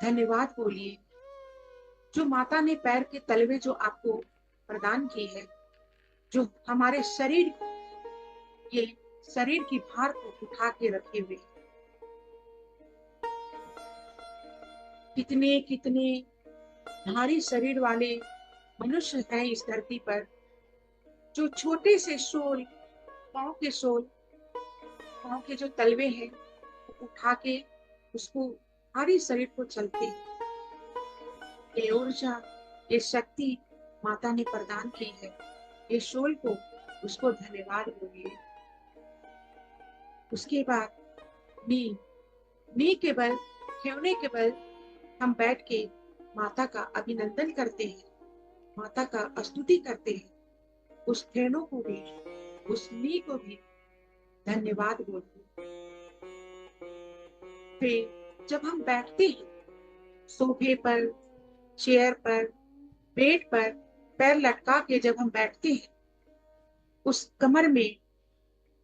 धन्यवाद बोलिए, जो माता ने पैर के तलवे जो आपको प्रदान की है, जो हमारे शरीर, ये शरीर की भार को उठा के रखे हुए। कितने कितने भारी शरीर वाले मनुष्य हैं इस धरती पर, जो छोटे से सोल, पांव के सोल, पांव के जो तलवे हैं उठा के उसको भारी शरीर को चलते हैं। ये ऊर्जा, ये शक्ति माता ने प्रदान की है। ये सोल को उसको धन्यवाद बोलिए। उसके बाद नी के बल, ठेवने के बल हम बैठ के माता का अभिनंदन करते हैं, माता का स्तुति करते हैं। उस ठेवनों को भी, उस नी को भी धन्यवाद बोलिए। फिर जब हम बैठते हैं सोफे पर, चेयर पर, बेड पर पैर लटका के जब हम बैठते हैं, उस कमर में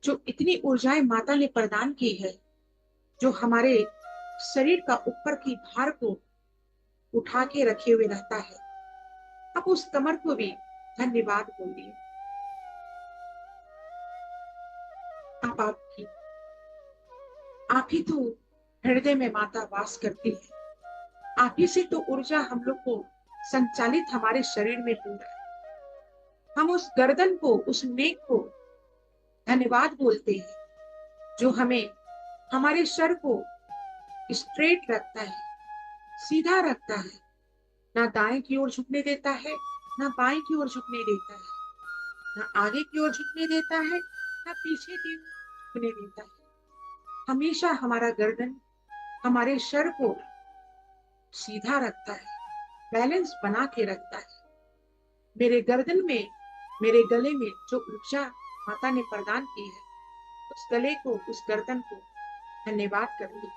जो इतनी ऊर्जाएं माता ने प्रदान की है, जो हमारे शरीर का ऊपर की भार को उठा के रखे हुए रहता है, अब उस कमर को भी धन्यवाद बोलिए। अब आप ही तो हृदय में माता वास करती है, आप ही से तो ऊर्जा हम लोग को संचालित हमारे शरीर में हो रहा है। हम उस गर्दन को, उस नेक को धन्यवाद बोलते हैं, जो हमें, हमारे सर को स्ट्रेट रखता है, सीधा रखता है, ना दाएं की ओर झुकने देता है, ना बाएं की ओर झुकने देता है, ना आगे की ओर झुकने देता है, ना पीछे की ओर झुकने देता है। हमेशा हमारा गर्दन, हमारे सर को सीधा रखता है, बैलेंस बना के रखता है। मेरे गर्दन में, मेरे गले में जो ऊर्जा माता ने प्रदान की है, उस गले को, उस गर्दन को धन्यवाद करिए।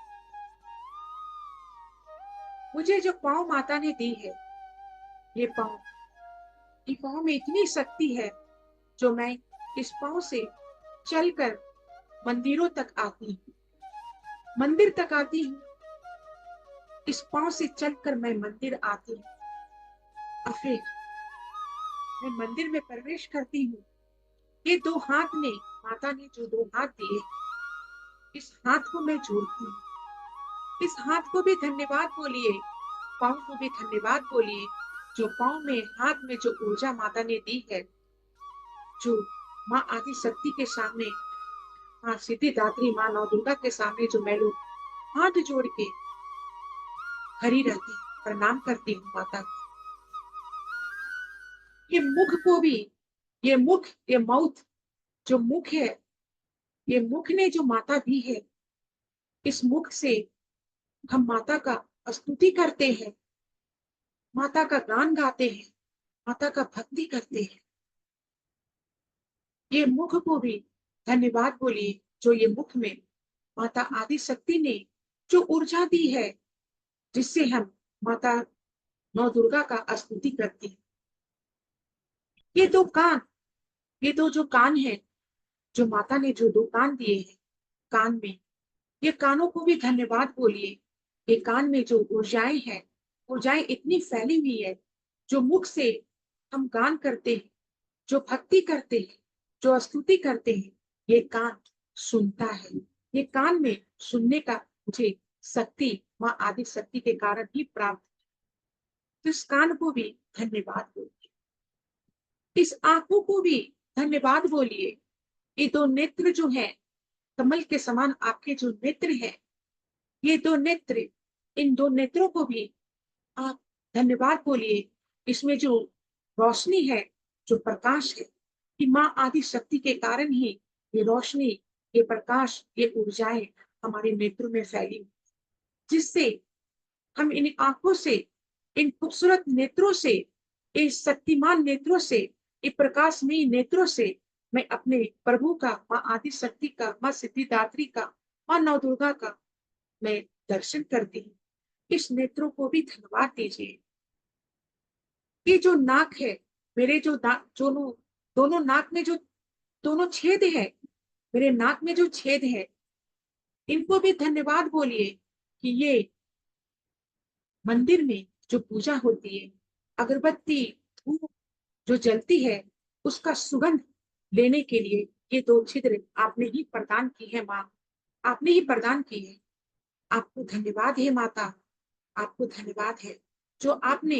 मुझे जो पाँव माता ने दी है, ये पाँव में इतनी शक्ति है, जो मैं इस पाँव से चलकर मंदिरों तक आती हूँ, मंदिर तक आती हूँ। इस पाँव से चलकर मैं मंदिर आती हूँ, और फिर मैं मंदिर में प्रवेश करती हूँ। ये दो हाथ ने, माता ने जो दो हाथ दिए, इस हाथ को मैं जोड़ती हूँ। इस हाथ को भी धन्यवाद बोलिए, पाँव को भी धन्यवाद बोलिए, जो पाँव में, हाथ में जो ऊर्जा माता ने दी है, जो माँ आदि शक्ति के सामने, माँ सिद्धिदात्री, माँ नौ दुर्गा के सामने जो मैं लोग हाथ जोड़ के खड़ी रहती, प्रणाम करती हूँ माता को। ये मुख को भी, ये मुख, ये माउथ, जो मुख है, ये मुख ने जो माता दी है, इस मुख से हम माता का स्तुति करते हैं, माता का गान गाते हैं, माता का भक्ति करते हैं। ये मुख को भी धन्यवाद बोलिए, जो ये मुख में माता आदि शक्ति ने जो ऊर्जा दी है, जिससे हम माता नौ दुर्गा का स्तुति करते हैं। ये दो कान, ये दो जो कान है, जो माता ने जो दो कान दिए हैं कान में, ये कानों को भी धन्यवाद बोलिए। ये कान में जो ऊर्जाएं हैं, ऊर्जाएं इतनी फैली हुई है, जो मुख से हम गान करते हैं, जो भक्ति करते हैं, जो स्तुति करते हैं, ये कान सुनता है। ये कान में सुनने का मुझे शक्ति माँ आदि शक्ति के कारण ही प्राप्त। तो इस कान को भी धन्यवाद बोलिए, इस आंखों को भी धन्यवाद बोलिए। ये दो नेत्र जो है, कमल के समान आपके जो नेत्र है, ये दो नेत्र, इन दो नेत्रों को भी आप धन्यवाद बोलिए। इसमें जो रोशनी है, जो प्रकाश है, कि माँ आदि शक्ति के कारण ही ये रोशनी, ये प्रकाश, ये ऊर्जाएं हमारे नेत्रों में फैली, जिससे हम इन आंखों से, इन खूबसूरत नेत्रों से, इस शक्तिमान नेत्रों से, इस प्रकाशमयी नेत्रों से मैं अपने प्रभु का, माँ आदि शक्ति का, माँ सिद्धिदात्री का, माँ नौ दुर्गा का मैं दर्शन करती हूँ। इस नेत्रों को भी धन्यवाद दीजिए। ये जो नाक है, मेरे जो दोनों दोनों नाक में जो दोनों छेद है, मेरे नाक में जो छेद है, इनको भी धन्यवाद बोलिए कि ये मंदिर में जो पूजा होती है, अगरबत्ती धूप जो जलती है, उसका सुगंध लेने के लिए ये दो छिद्र आपने ही प्रदान की है माँ, आपने ही प्रदान की है। आपको धन्यवाद है माता, आपको धन्यवाद है जो आपने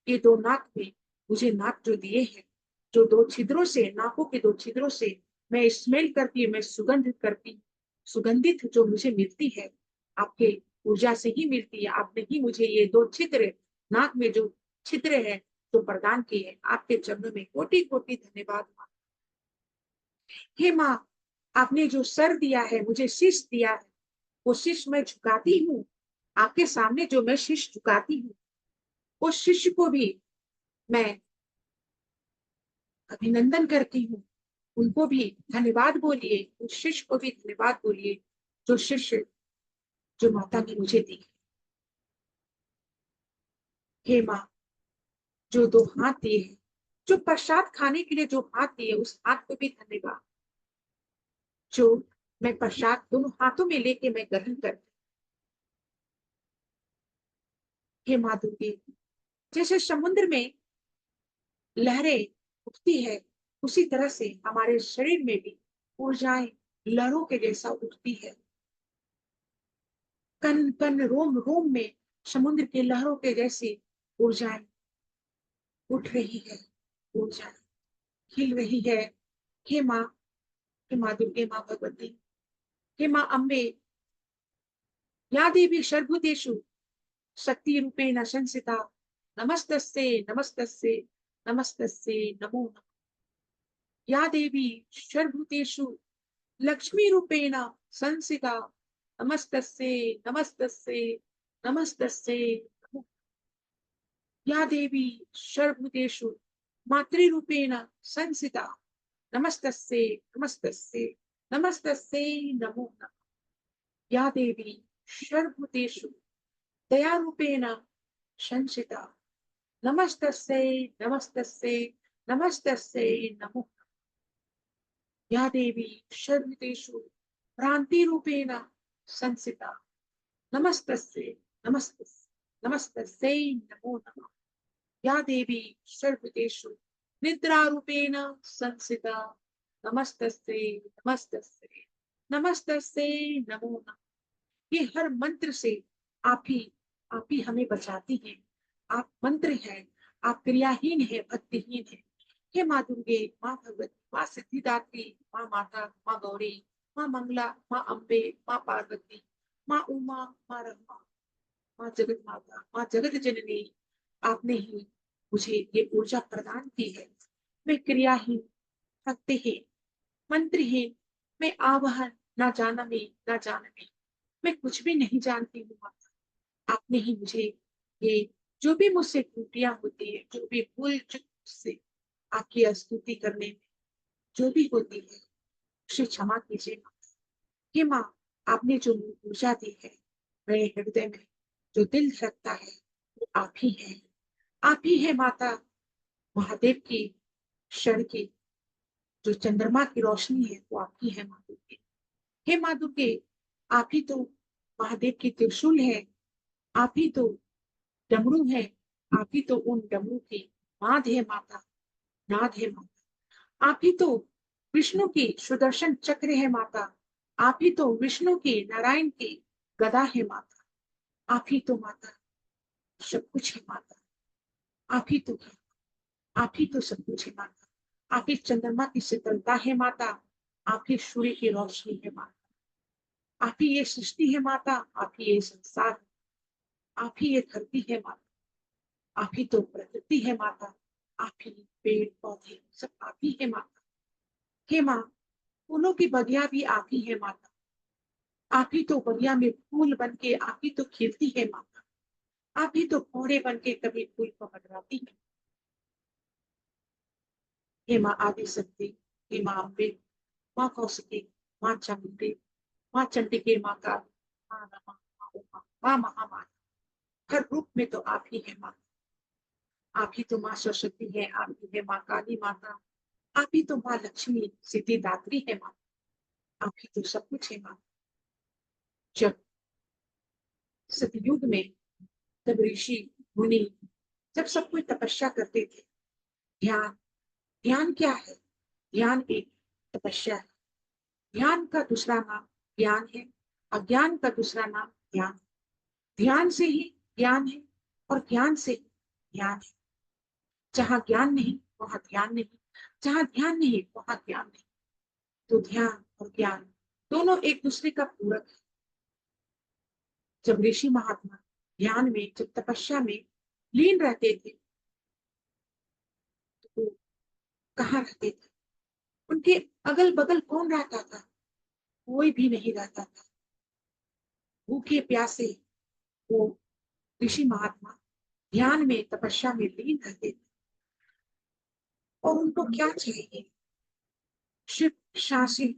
ये दो नाक में मुझे नाक जो दिए हैं, जो दो छिद्रों से, नाकों के दो छिद्रों से मैं स्मेल करती, मैं सुगंध करती, सुगंधित जो मुझे मिलती है, आपके ऊर्जा से ही मिलती है। आपने ही मुझे ये दो छिद्र, नाक में जो छिद्र है जो प्रदान किए हैं। आपके चरणों में कोटि कोटि धन्यवाद माँ। हे माँ, आपने जो सर दिया है, मुझे शीश दिया है, वो शीश मैं झुकाती हूँ। आपके सामने जो मैं शीश झुकाती हूँ, उस शिष्य को भी मैं अभिनंदन करती हूँ। उनको भी धन्यवाद बोलिए, उस शिष्य को भी धन्यवाद बोलिए, जो शिष्य जो माता ने मुझे दी। हे माँ, जो दो हाथ दिए हैं, जो प्रसाद खाने के लिए जो हाथ दिए, उस हाथ को भी धन्यवाद, जो मैं प्रसाद दोनों हाथों में लेके मैं ग्रहण करती। हे माँ दुर्गे, जैसे समुद्र में लहरें उठती है, उसी तरह से हमारे शरीर में भी ऊर्जाएं लहरों के जैसा उठती है। कन कन रोम रोम में समुद्र के लहरों के जैसी ऊर्जाएं उठ रही है, ऊर्जा खिल रही है। हे माँ, हे माँ दुर्गे, माँ भगवती, हे माँ अम्बे, या देवी सर्वभूतेषु शक्ति रूपेण संस्थिता, नमस्तस्यै नमस्तस्यै नमस्तस्यै नमो नमः। या देवी सर्वभूतेषु लक्ष्मी रूपेण संस्थिता, नमस्तस्यै नमस्तस्यै नमस्तस्यै नमो। या देवी सर्वभूतेषु मातृरूपेण संस्थिता, नमस्तस्यै नमस्तस्यै नमस्तस्यै नमो नमः। या देवी सर्वभूतेषु दयारूपेण संस्थिता, नमस्तस्यै नमस्तस्यै नमस्तस्यै नमो। या देवी सर्वभूतेषु भ्रांतिरूपेण संस्थिता, नमस्तस्यै नमस्तस्यै नमस्तस्यै नमो नमः। या देवी सर्वभूतेषु निद्रारूपेण संस्थिता, नमस्तस्यै नमस्तस्यै नमस्तस्यै नमो नमः। ये हर मंत्र से आप ही हमें बचाती हैं। आप मंत्र हैं, आप क्रियाहीन है, भक्तिहीन है। हे माँ दुर्गे, माँ भगवती, माँ सिद्धिदात्री, माँ माता, माँ गौरी, माँ मंगला, माँ अम्बे, माँ पार्वती, माँ उमा, माँ रमा, माँ जगत माता, माँ जगत जननी, आपने ही मुझे ये ऊर्जा प्रदान की है। मैं क्रियाहीन, भक्तिहीन, मंत्रहीन, मैं आवाहन ना जानमी ना जानमी, मैं कुछ भी नहीं जानती हूँ माता। आपने ही मुझे ये जो भी मुझसे त्रुटियां होती है, जो भी भूल चूक से आपकी स्तुति करने में जो भी होती है, उसे क्षमा कीजिए। हे माँ, आपने जो ऊर्जा दी है मेरे हृदय में, जो दिल धड़कता है, वो आप ही है। आप ही है माता, महादेव की क्षण की जो चंद्रमा की रोशनी है, वो आपकी है माँ दुर्गे। हे माँ दुर्गे, आप ही तो महादेव की त्रिशूल है, आप ही तो डमरू है, आप ही तो उन डमरू की नाद है माता, नाद है माता। आप ही तो विष्णु की सुदर्शन चक्र है माता, आप ही तो विष्णु की नारायण की गदा है माता। आप ही तो माता सब कुछ है माता, आप ही तो है, आप ही तो सब कुछ है माता। आप ही चंद्रमा की शीतलता है माता, आप ही सूर्य की रोशनी है माता। आप ही ये सृष्टि है माता, आप ही ये संसार, आप ही ये धरती है माता, आप ही तो प्रकृति है माता, आप ही पेड़ पौधे सब आप ही है माता। हे माँ, फूलों की बगिया भी आप ही है माता, आप ही तो बगिया में फूल बन के आप ही तो खिलती है माता, आप ही तो कोहरे बन के कभी फूल को मंडराती है। हे माँ आदि शक्ति, हे माँ अम्बे, माँ कौशिकी, माँ चामुंडी, माँ चंडिके, माँ काली, माँ रमा, माँ उमा, माँ महामाया, हर रूप में तो आप ही है माँ। आप ही तो माँ सरस्वती है, आप ही है माँ काली माता, आप ही तो माँ लक्ष्मी सिद्धिदात्री है माँ, आप ही तो सब कुछ है माँ। जब सतयुग में जब ऋषि मुनि जब सब कोई तपस्या करते थे, ध्यान, ध्यान क्या है? ध्यान एक तपस्या है। ध्यान का दूसरा नाम ज्ञान है, अज्ञान का दूसरा नाम ध्यान। ध्यान से ही ज्ञान है और ज्ञान से ही ज्ञान है। जहां ज्ञान नहीं वहां ध्यान नहीं, जहां ध्यान नहीं वहां ज्ञान नहीं। तो ध्यान और ज्ञान दोनों एक दूसरे का पूरक है। जब ऋषि महात्मा ध्यान में जब तपस्या में लीन रहते थे तो वो कहाँ रहते थे? उनके अगल बगल कौन रहता था? कोई भी नहीं रहता था। भूखे प्यासे वो ऋषि महात्मा ध्यान में तपस्या में लीन रहते थे और उनको क्या चाहिए? शिव शासी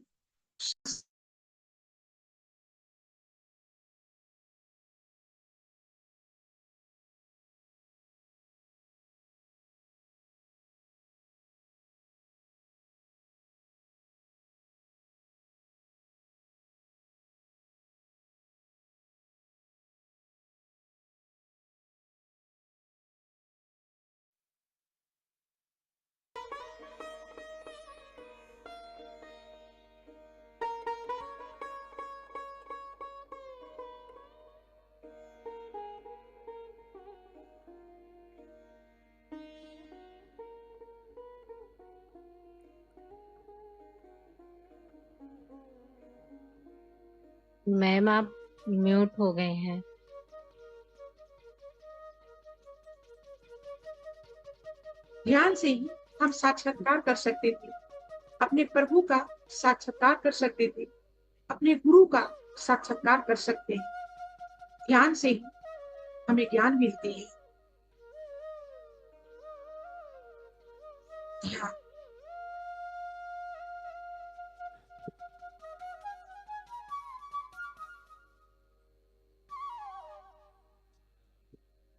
मैम आप म्यूट हो गए हैं। ध्यान से ही हम साक्षात्कार कर सकते थे, अपने प्रभु का साक्षात्कार कर सकते थे, अपने गुरु का साक्षात्कार कर सकते हैं। ध्यान से ही हमें ज्ञान मिलती है। ध्यान,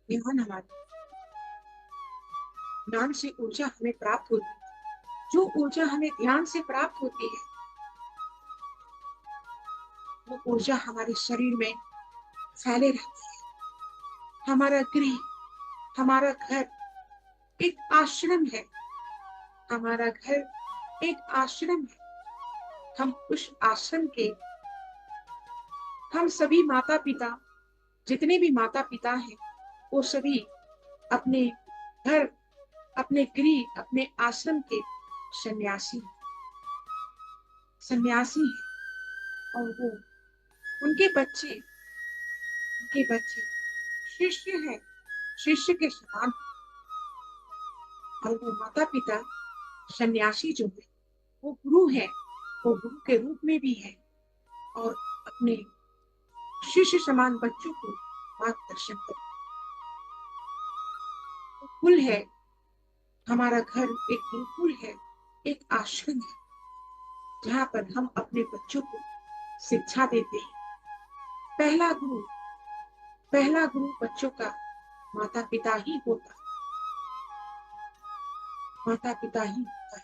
ध्यान हमारे ज्ञान से ऊर्जा हमें प्राप्त होती है। जो ऊर्जा हमें ध्यान से प्राप्त होती है, वो ऊर्जा हमारे शरीर में फैले रहती है। हमारा गृह, हमारा घर एक आश्रम है, हमारा घर एक आश्रम है। हम उस आश्रम के, हम सभी माता पिता, जितने भी माता पिता हैं, वो सभी अपने घर, अपने गृह, अपने आश्रम के सन्यासी, सन्यासी हैं। और वो उनके बच्चे शिष्य हैं, शिष्य के समान। और वो माता पिता सन्यासी जो है, वो गुरु है, वो गुरु के रूप में भी है और अपने शिष्य समान बच्चों को मार्गदर्शन करें। गुरुकुल है, हमारा घर एक गुरुकुल है, एक आश्रम है, जहाँ पर हम अपने बच्चों को शिक्षा देते हैं। पहला गुरु बच्चों का माता पिता ही होता है, माता पिता ही होता है।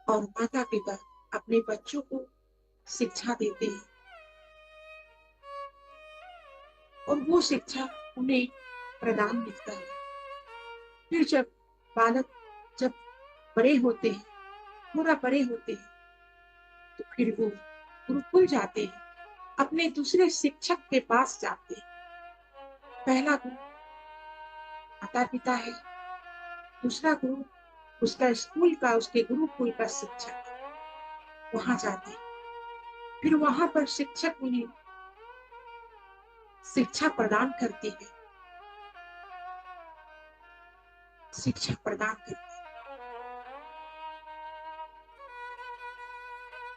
और माता पिता अपने बच्चों को शिक्षा देते हैं और वो शिक्षा उन्हें प्रदान मिलता है। फिर जब बालक जब बड़े होते हैं, थोड़ा बड़े होते हैं, तो फिर वो गुरुकुल जाते हैं, अपने दूसरे शिक्षक के पास जाते हैं। पहला गुरु माता पिता है, दूसरा गुरु उसका स्कूल का, उसके गुरुकुल का शिक्षक, वहां जाते हैं। फिर वहां पर शिक्षक उन्हें शिक्षा प्रदान करती है, शिक्षा प्रदान करती है।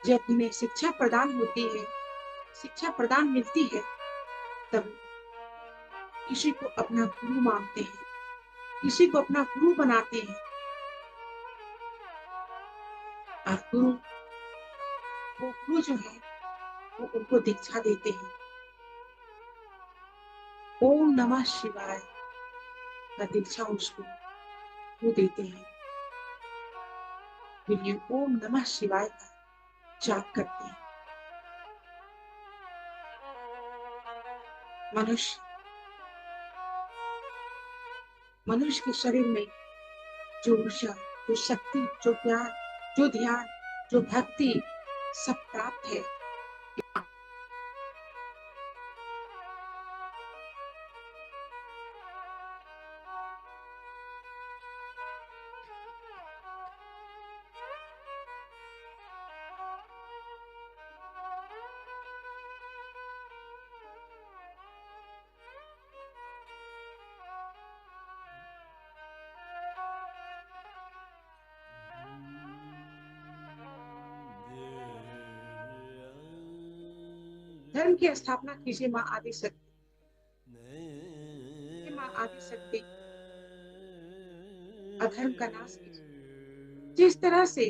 जब उन्हें शिक्षा प्रदान होती है, शिक्षा प्रदान मिलती है, तब किसी को अपना गुरु मानते हैं, किसी को अपना गुरु बनाते हैं। और वो गुरु जो है वो उनको दीक्षा देते हैं। ओम नमः शिवाय का दीक्षा उसको वो देते हैं। फिर ये ओम नमः शिवाय का जाप करते हैं। मनुष्य के शरीर में जो ऊर्जा, जो शक्ति, जो ज्ञान, जो ध्यान, जो भक्ति सब प्राप्त है। धर्म की स्थापना कीजिए माँ आदि शक्ति, माँ आदि शक्ति अधर्म का नाश कीजिए। जिस तरह से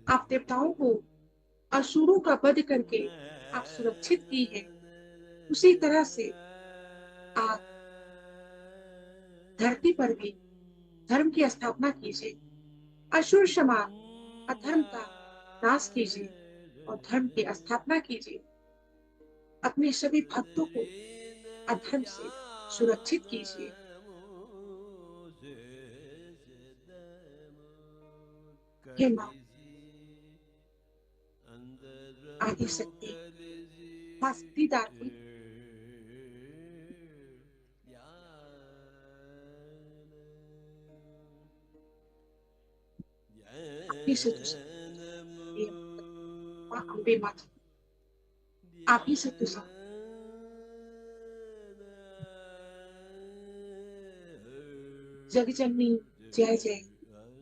आप देवताओं को, असुरों का वध करके आप सुरक्षित की है, उसी तरह से आप धरती पर भी धर्म की स्थापना कीजिए। असुर समान अधर्म का नाश कीजिए और धर्म की स्थापना कीजिए। अपने सभी भक्तों को अधर्म से सुरक्षित कीजिए। हे माँ आदि शक्ति, माँ सिद्धिदात्री, आप ही से तो सब, माँ अम्बे माता, आप ही से तो सब। जगजननी जय जय,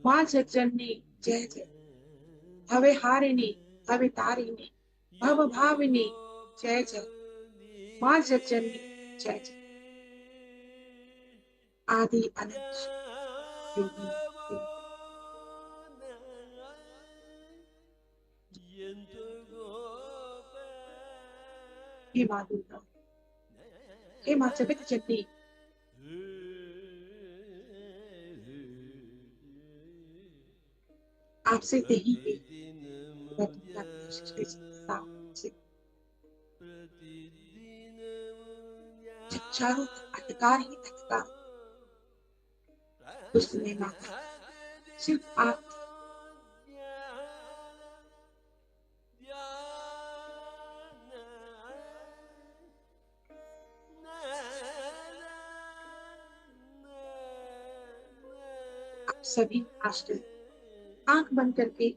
माँ जगजननी जय जय, भवे हारिणी भवे तारिणी भव भाविनी जय जय, माँ जगजननी जय जय। आदि अनंत योगी देव। हे माँ दुर्गा, हे माँ जगत जननी, आपसे कहेंगे दुनिया की सृष्टि से जब चारों तरफ अंधकार ही अंधकार, उस समय माता सिर्फ आप थी। आप सभी मास्टर आंख बंद करके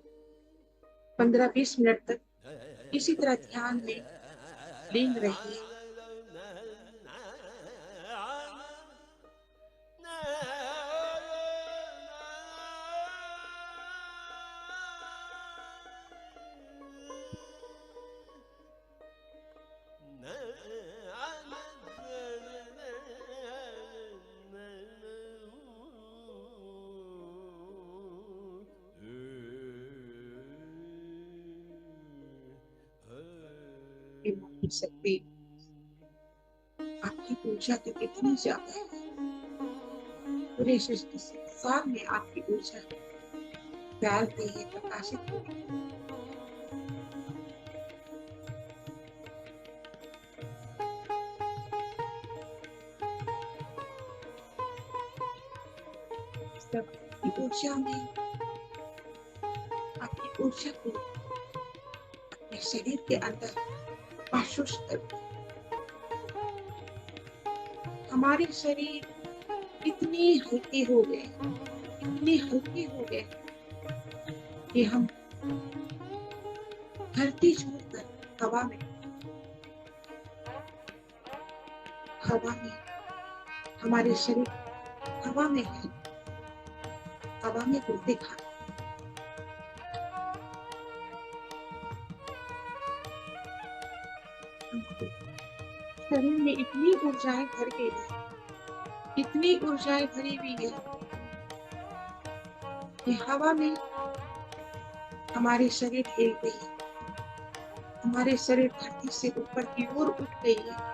15-20 मिनट तक इसी तरह ध्यान में लीन रहिए। आपकी मानसिक शक्ति, आपकी ऊर्जा तो कितनी ज्यादा है। पूरे सृष्टि संसार में आपकी ऊर्जा फैल रही है, प्रकाशित हो रही है। सब आपकी ऊर्जा में, आपकी ऊर्जा को अपने शरीर के अंदर महसूस करो। हमारे शरीर इतने हल्के हो गए, इतने हल्के हो गए कि हम धरती छोड़कर हवा में हमारे शरीर हवा में है, हवा में उड़ते खा। शरीर में इतनी ऊर्जाएं भर गई है, इतनी ऊर्जाएं भरी हुई है कि हवा में हमारे शरीर हिल गई है, हमारे शरीर धरती से ऊपर की ओर उठ गई है।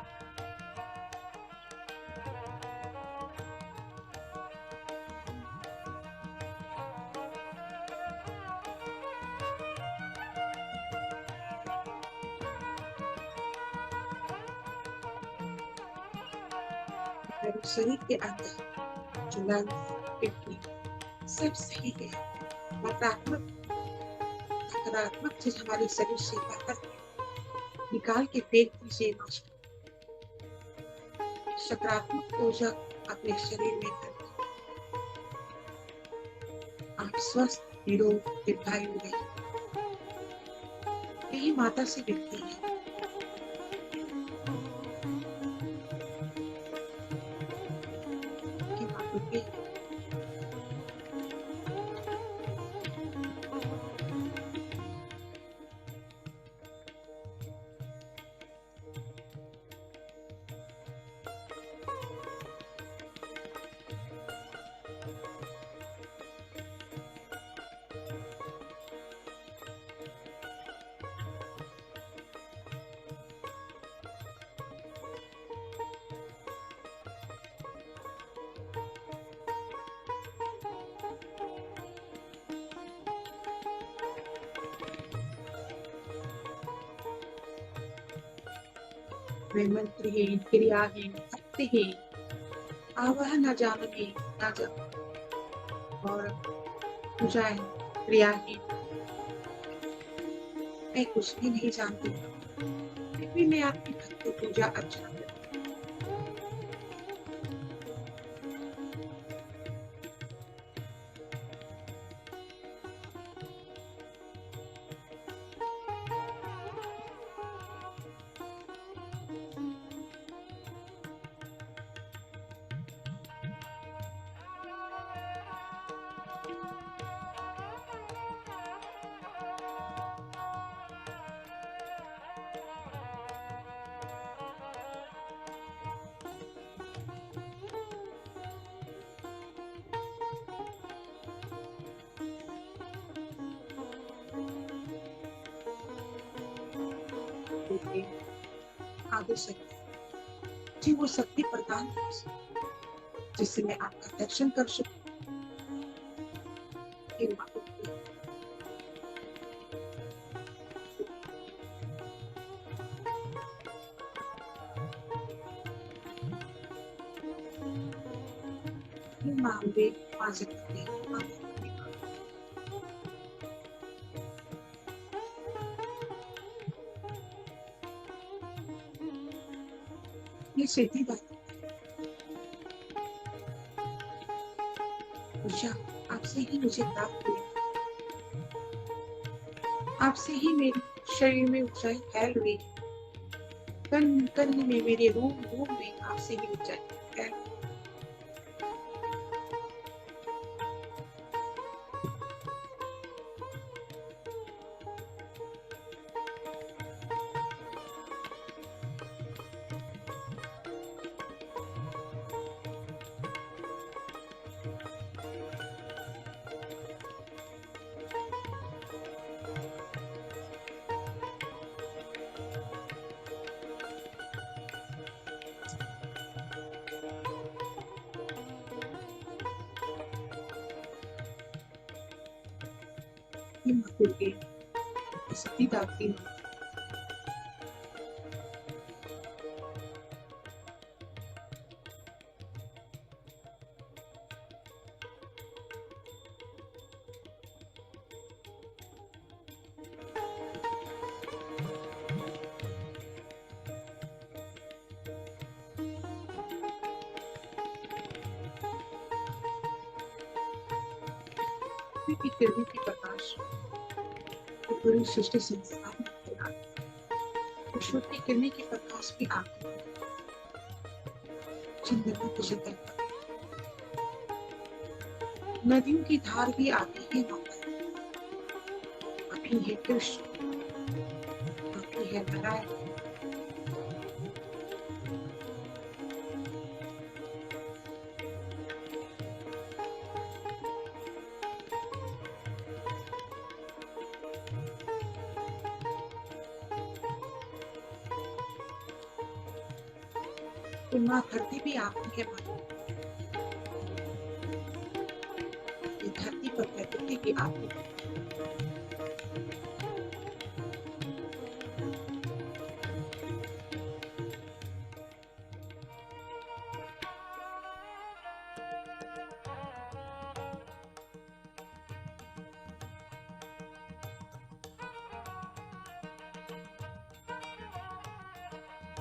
हमारे शरीर के अंदर जो लंग्स, किडनी सब सही है। नकारात्मक नकारात्मक चीज हमारे शरीर से बाहर निकाल के फेंक दीजिए मास्टर। सकारात्मक ऊर्जा अपने शरीर में भर। आप स्वस्थ, निरोग, दीर्घायु रहे। यही माता से विनती है। कि माँ दुर्गे मैं मंत्रहीन, क्रियाहीन, भक्तिहीन, आवाह न जानने न जान और पूजाएं क्रियाहीन, मैं कुछ भी नहीं जानती, फिर भी मैं आपकी भक्ति पूजा अर्चना करती। देखिए, आगे शक्ति जी, वो शक्ति प्रदान कर जिससे मैं आपका दर्शन कर सकूं। हे माँ दुर्गे, हे माँ अम्बे, माँ जगदम्बे, माँ दुर्गे, ये सीधी बात ऊर्जा आपसे ही मुझे प्राप्त हुई, आपसे ही मेरे शरीर में ऊर्जाएं फैल रही, कण कण में, मेरे रूम रूम में आपसे ही ऊर्जाएं फैल। हे माँ दुर्गे, सतीदात्री माँ, की किरणों के प्रकाश तो पूरी सृष्टि संसार में फैला, ईश्वर की किरणें के प्रकाश भी आते हैं, चंद्रमा की शक्ल पर, नदियों की धार भी आती है माता, अभी है कृष्ण, अभी है नारायण, तो माँ धरती भी आती है माता, ये धरती पर प्रकृति भी आती है,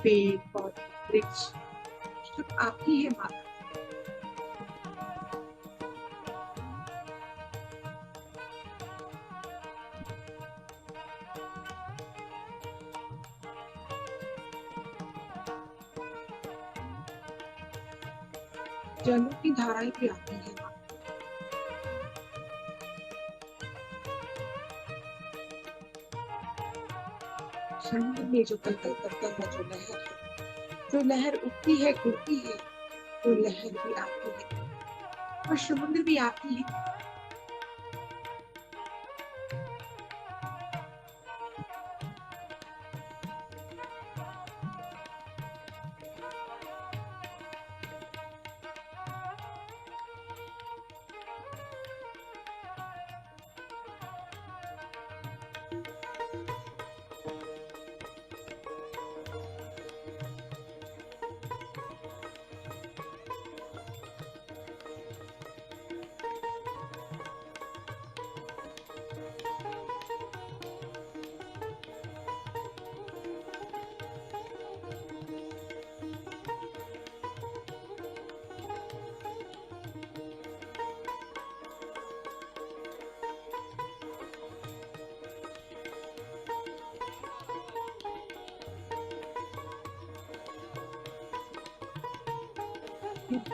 पेड़ पौधे वृक्ष सब आपकी है माता, जलों की धाराएं भी आती है माता, समुद्र में जो कलकल करता हुआ जो लहर उठती है गिरती है, वो लहर भी आती है और समुद्र भी आती है,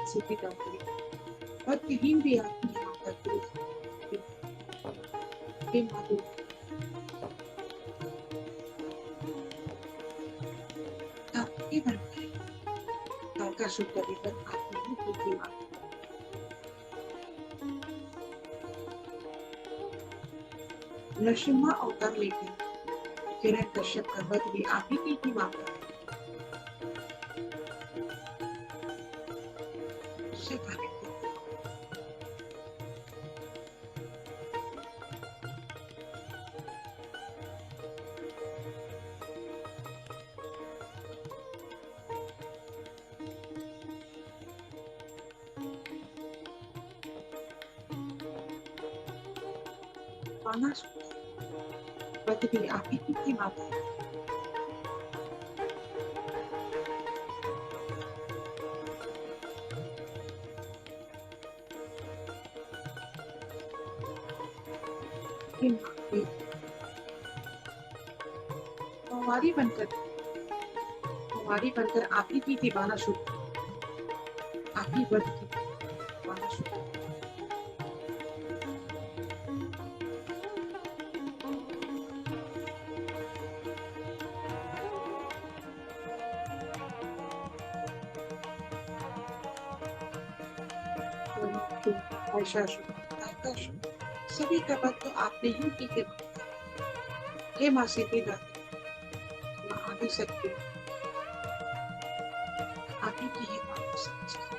सतीदात्री भक्तिहीन भी आती है माता दुर्गा, हे माँ दुर्गा, आपके बन गए, तारका शुक्र पर आपने ही पृथ्वी माँ, नरसिम्हा अवतार लेके हिरण्य कश्यप का वध भी आप ही की माता, वध भी आप ही की माता, हमारी बनकर आप ही की थी बाना शुद्ध, आप ही वध की बाना शुद्ध, सभी का वध तो आपने ही की थी, हे माँ सतीदात्री, माँ आदि शक्ति, आप ही की है माँ शक्ति,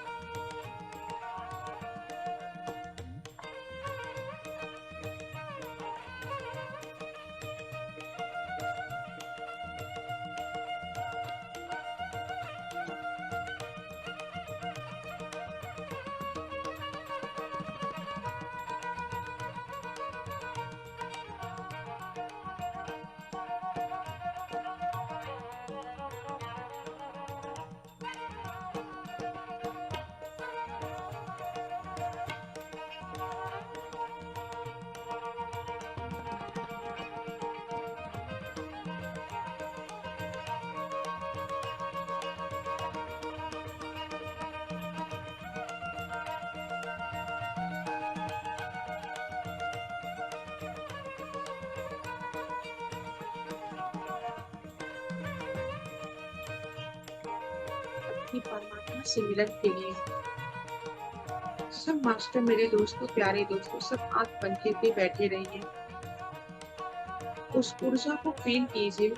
कि परमात्मा से मिलन के लिए सब मास्टर, मेरे दोस्तों, प्यारे दोस्तों, सब आंख बंद करके बैठे रहिए। उस ऊर्जा को फील कीजिए,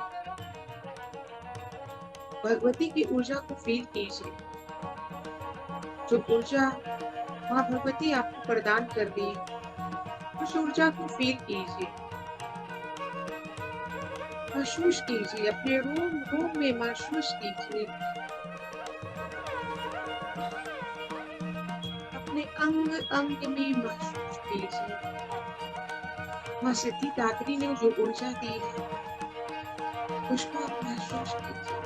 भगवती की ऊर्जा को फील कीजिए। जो ऊर्जा माँ भगवती आपको प्रदान कर दी, उस ऊर्जा को फील कीजिए, महसूस कीजिए, अपने रोम रोम में महसूस कीजिए, अपने अंग अंग में महसूस कीजिए। माँ सिद्धिदात्री ने जो ऊर्जा दी है, उसको आप महसूस कीजिए।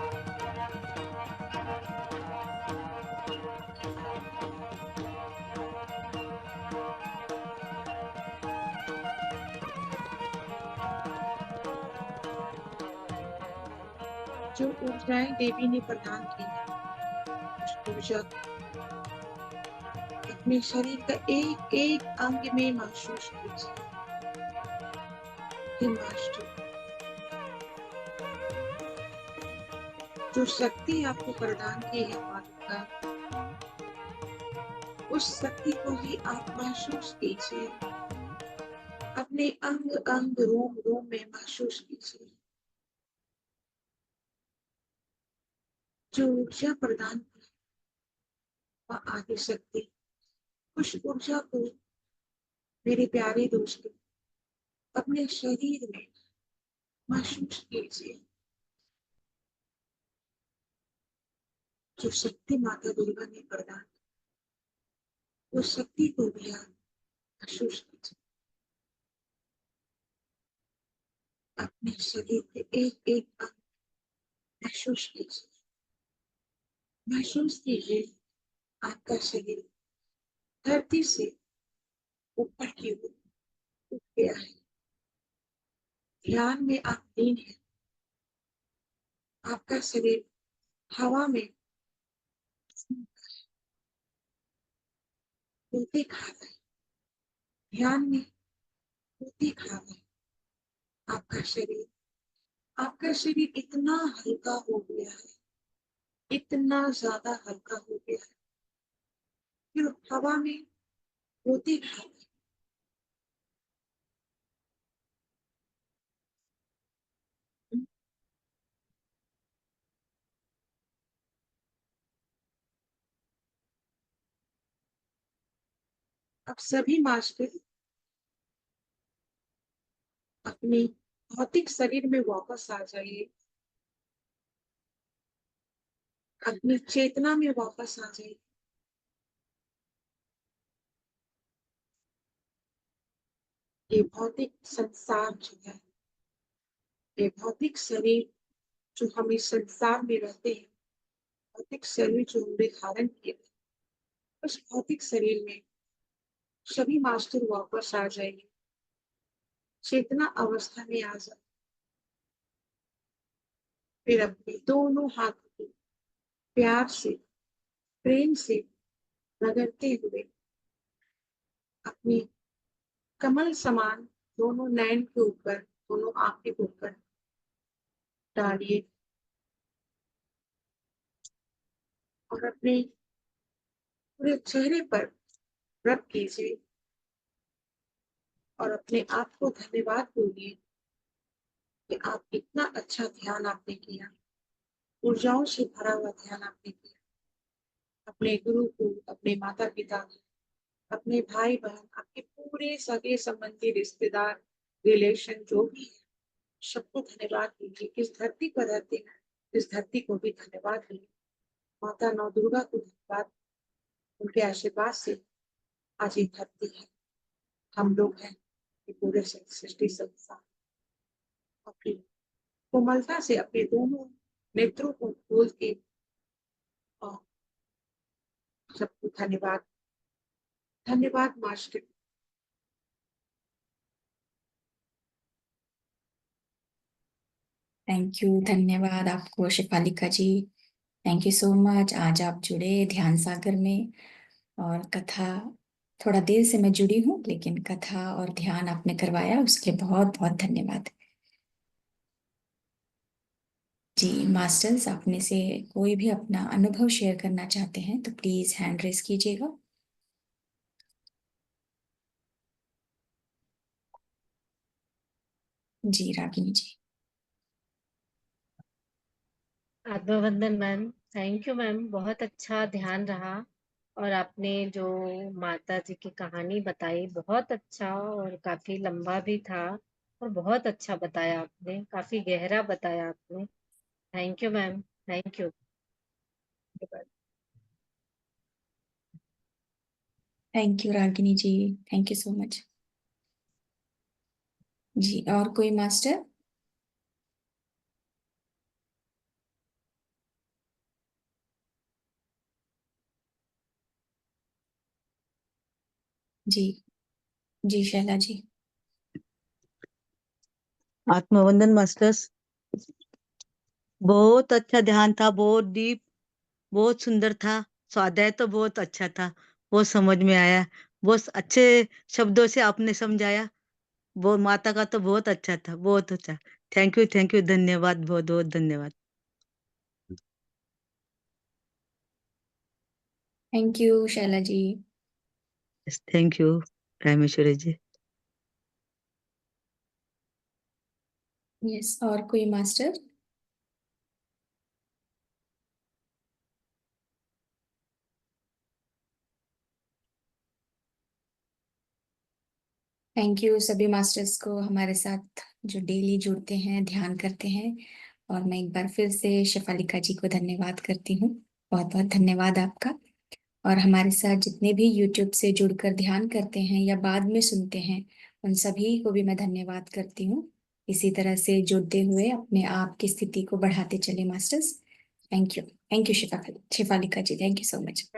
जो ऊर्जाएं देवी ने प्रदान की, उस ऊर्जा को अपने शरीर का एक एक अंग में महसूस कीजिए। हे मास्टर, जो शक्ति आपको प्रदान की है माता, उस शक्ति को ही आप महसूस कीजिए, अपने अंग अंग रोम रोम में महसूस कीजिए। जो ऊर्जा प्रदान की वह आदि शक्ति, उस ऊर्जा को मेरे प्यारे दोस्तों अपने शरीर में महसूस कीजिए। जो शक्ति माता दुर्गा ने प्रदान की, उस शक्ति को भी आप महसूस कीजिए। अपने शरीर के एक एक अंग महसूस कीजिए। महसूस कीजिए आपका शरीर धरती से ऊपर की ओर उठ गया है। ध्यान में आप लीन हैं। आपका शरीर हवा में मोती खा रहा है। ध्यान में मोती खा रहा है आपका शरीर इतना हल्का हो गया है, इतना ज्यादा हल्का हो गया है, फिर हवा में मोती खा रहा है। अब सभी मास्टर अपने भौतिक शरीर में वापस आ जाइए, अपनी चेतना में वापस आ जाइए। ये भौतिक संसार जो है, ये भौतिक शरीर जो हम इस संसार में रहते हैं, भौतिक शरीर जो हमने धारण किया, उस भौतिक शरीर में सभी मास्टर वापस आ जाएंगे, चेतना अवस्था में आ जाए। फिर अपने दोनों हाथों को प्यार से, प्रेम से रगड़ते हुए अपनी कमल समान दोनों नयन के ऊपर, दोनों आंखें के ऊपर डालिए और अपने पूरे चेहरे पर रब कीजिए और अपने आप को धन्यवाद बोलिए कि आप इतना अच्छा ध्यान आपने किया, ऊर्जाओं से भरा हुआ ध्यान आपने किया। अपने गुरु को, अपने माता पिता को, अपने भाई बहन, आपके पूरे सगे संबंधी रिश्तेदार, रिलेशन जो भी है, सबको धन्यवाद दीजिए। इस धरती पर रहते हैं, इस धरती को भी धन्यवाद दीजिए। माता नौ दुर्गा को धन्यवाद, उनके आशीर्वाद से आज ये धरती है, हम लोग हैं, ये पूरे सृष्टि संसार। अपनी कोमलता से अपने दोनों नेत्रों को खोल के और सबको धन्यवाद, धन्यवाद मास्टर। थैंक यू, धन्यवाद आपको Shifalika ji. Thank you so much. आज आप जुड़े ध्यान सागर में और कथा, थोड़ा देर से मैं जुड़ी हूँ, लेकिन कथा और ध्यान आपने करवाया, उसके बहुत बहुत धन्यवाद। जी मास्टर्स, आप में से कोई भी अपना अनुभव शेयर करना चाहते हैं तो प्लीज हैंड रेस कीजिएगा। जी रागिनी जी। आत्मवंदन मैम, थैंक यू मैम, बहुत अच्छा ध्यान रहा। और आपने जो माता जी की कहानी बताई बहुत अच्छा और काफी लंबा भी था और बहुत अच्छा बताया आपने, काफी गहरा बताया आपने। Thank you ma'am, thank you. Thank you Ragini ji, thank you so much. जी और कोई मास्टर? जी जी शैला जी। आत्मवंदन मास्टर्स, बहुत अच्छा ध्यान था, बहुत डीप, बहुत सुंदर था। स्वाध्याय तो बहुत अच्छा था, बहुत समझ में आया, बहुत अच्छे शब्दों से आपने समझाया। वो माता का तो बहुत अच्छा था, बहुत अच्छा। थैंक यू, धन्यवाद, बहुत बहुत धन्यवाद। Thank you Shaila ji. Thank you Rameshwari ji. Yes और कोई मास्टर? थैंक यू सभी मास्टर्स को हमारे साथ जो डेली जुड़ते हैं, ध्यान करते हैं। और मैं एक बार फिर से शेफालिका जी को धन्यवाद करती हूँ। बहुत बहुत धन्यवाद आपका। और हमारे साथ जितने भी यूट्यूब से जुड़कर ध्यान करते हैं या बाद में सुनते हैं, उन सभी को भी मैं धन्यवाद करती हूँ। इसी तरह से जुड़ते हुए अपने आप की स्थिति को बढ़ाते चले masters. Thank you Shefalika ji, thank you so much.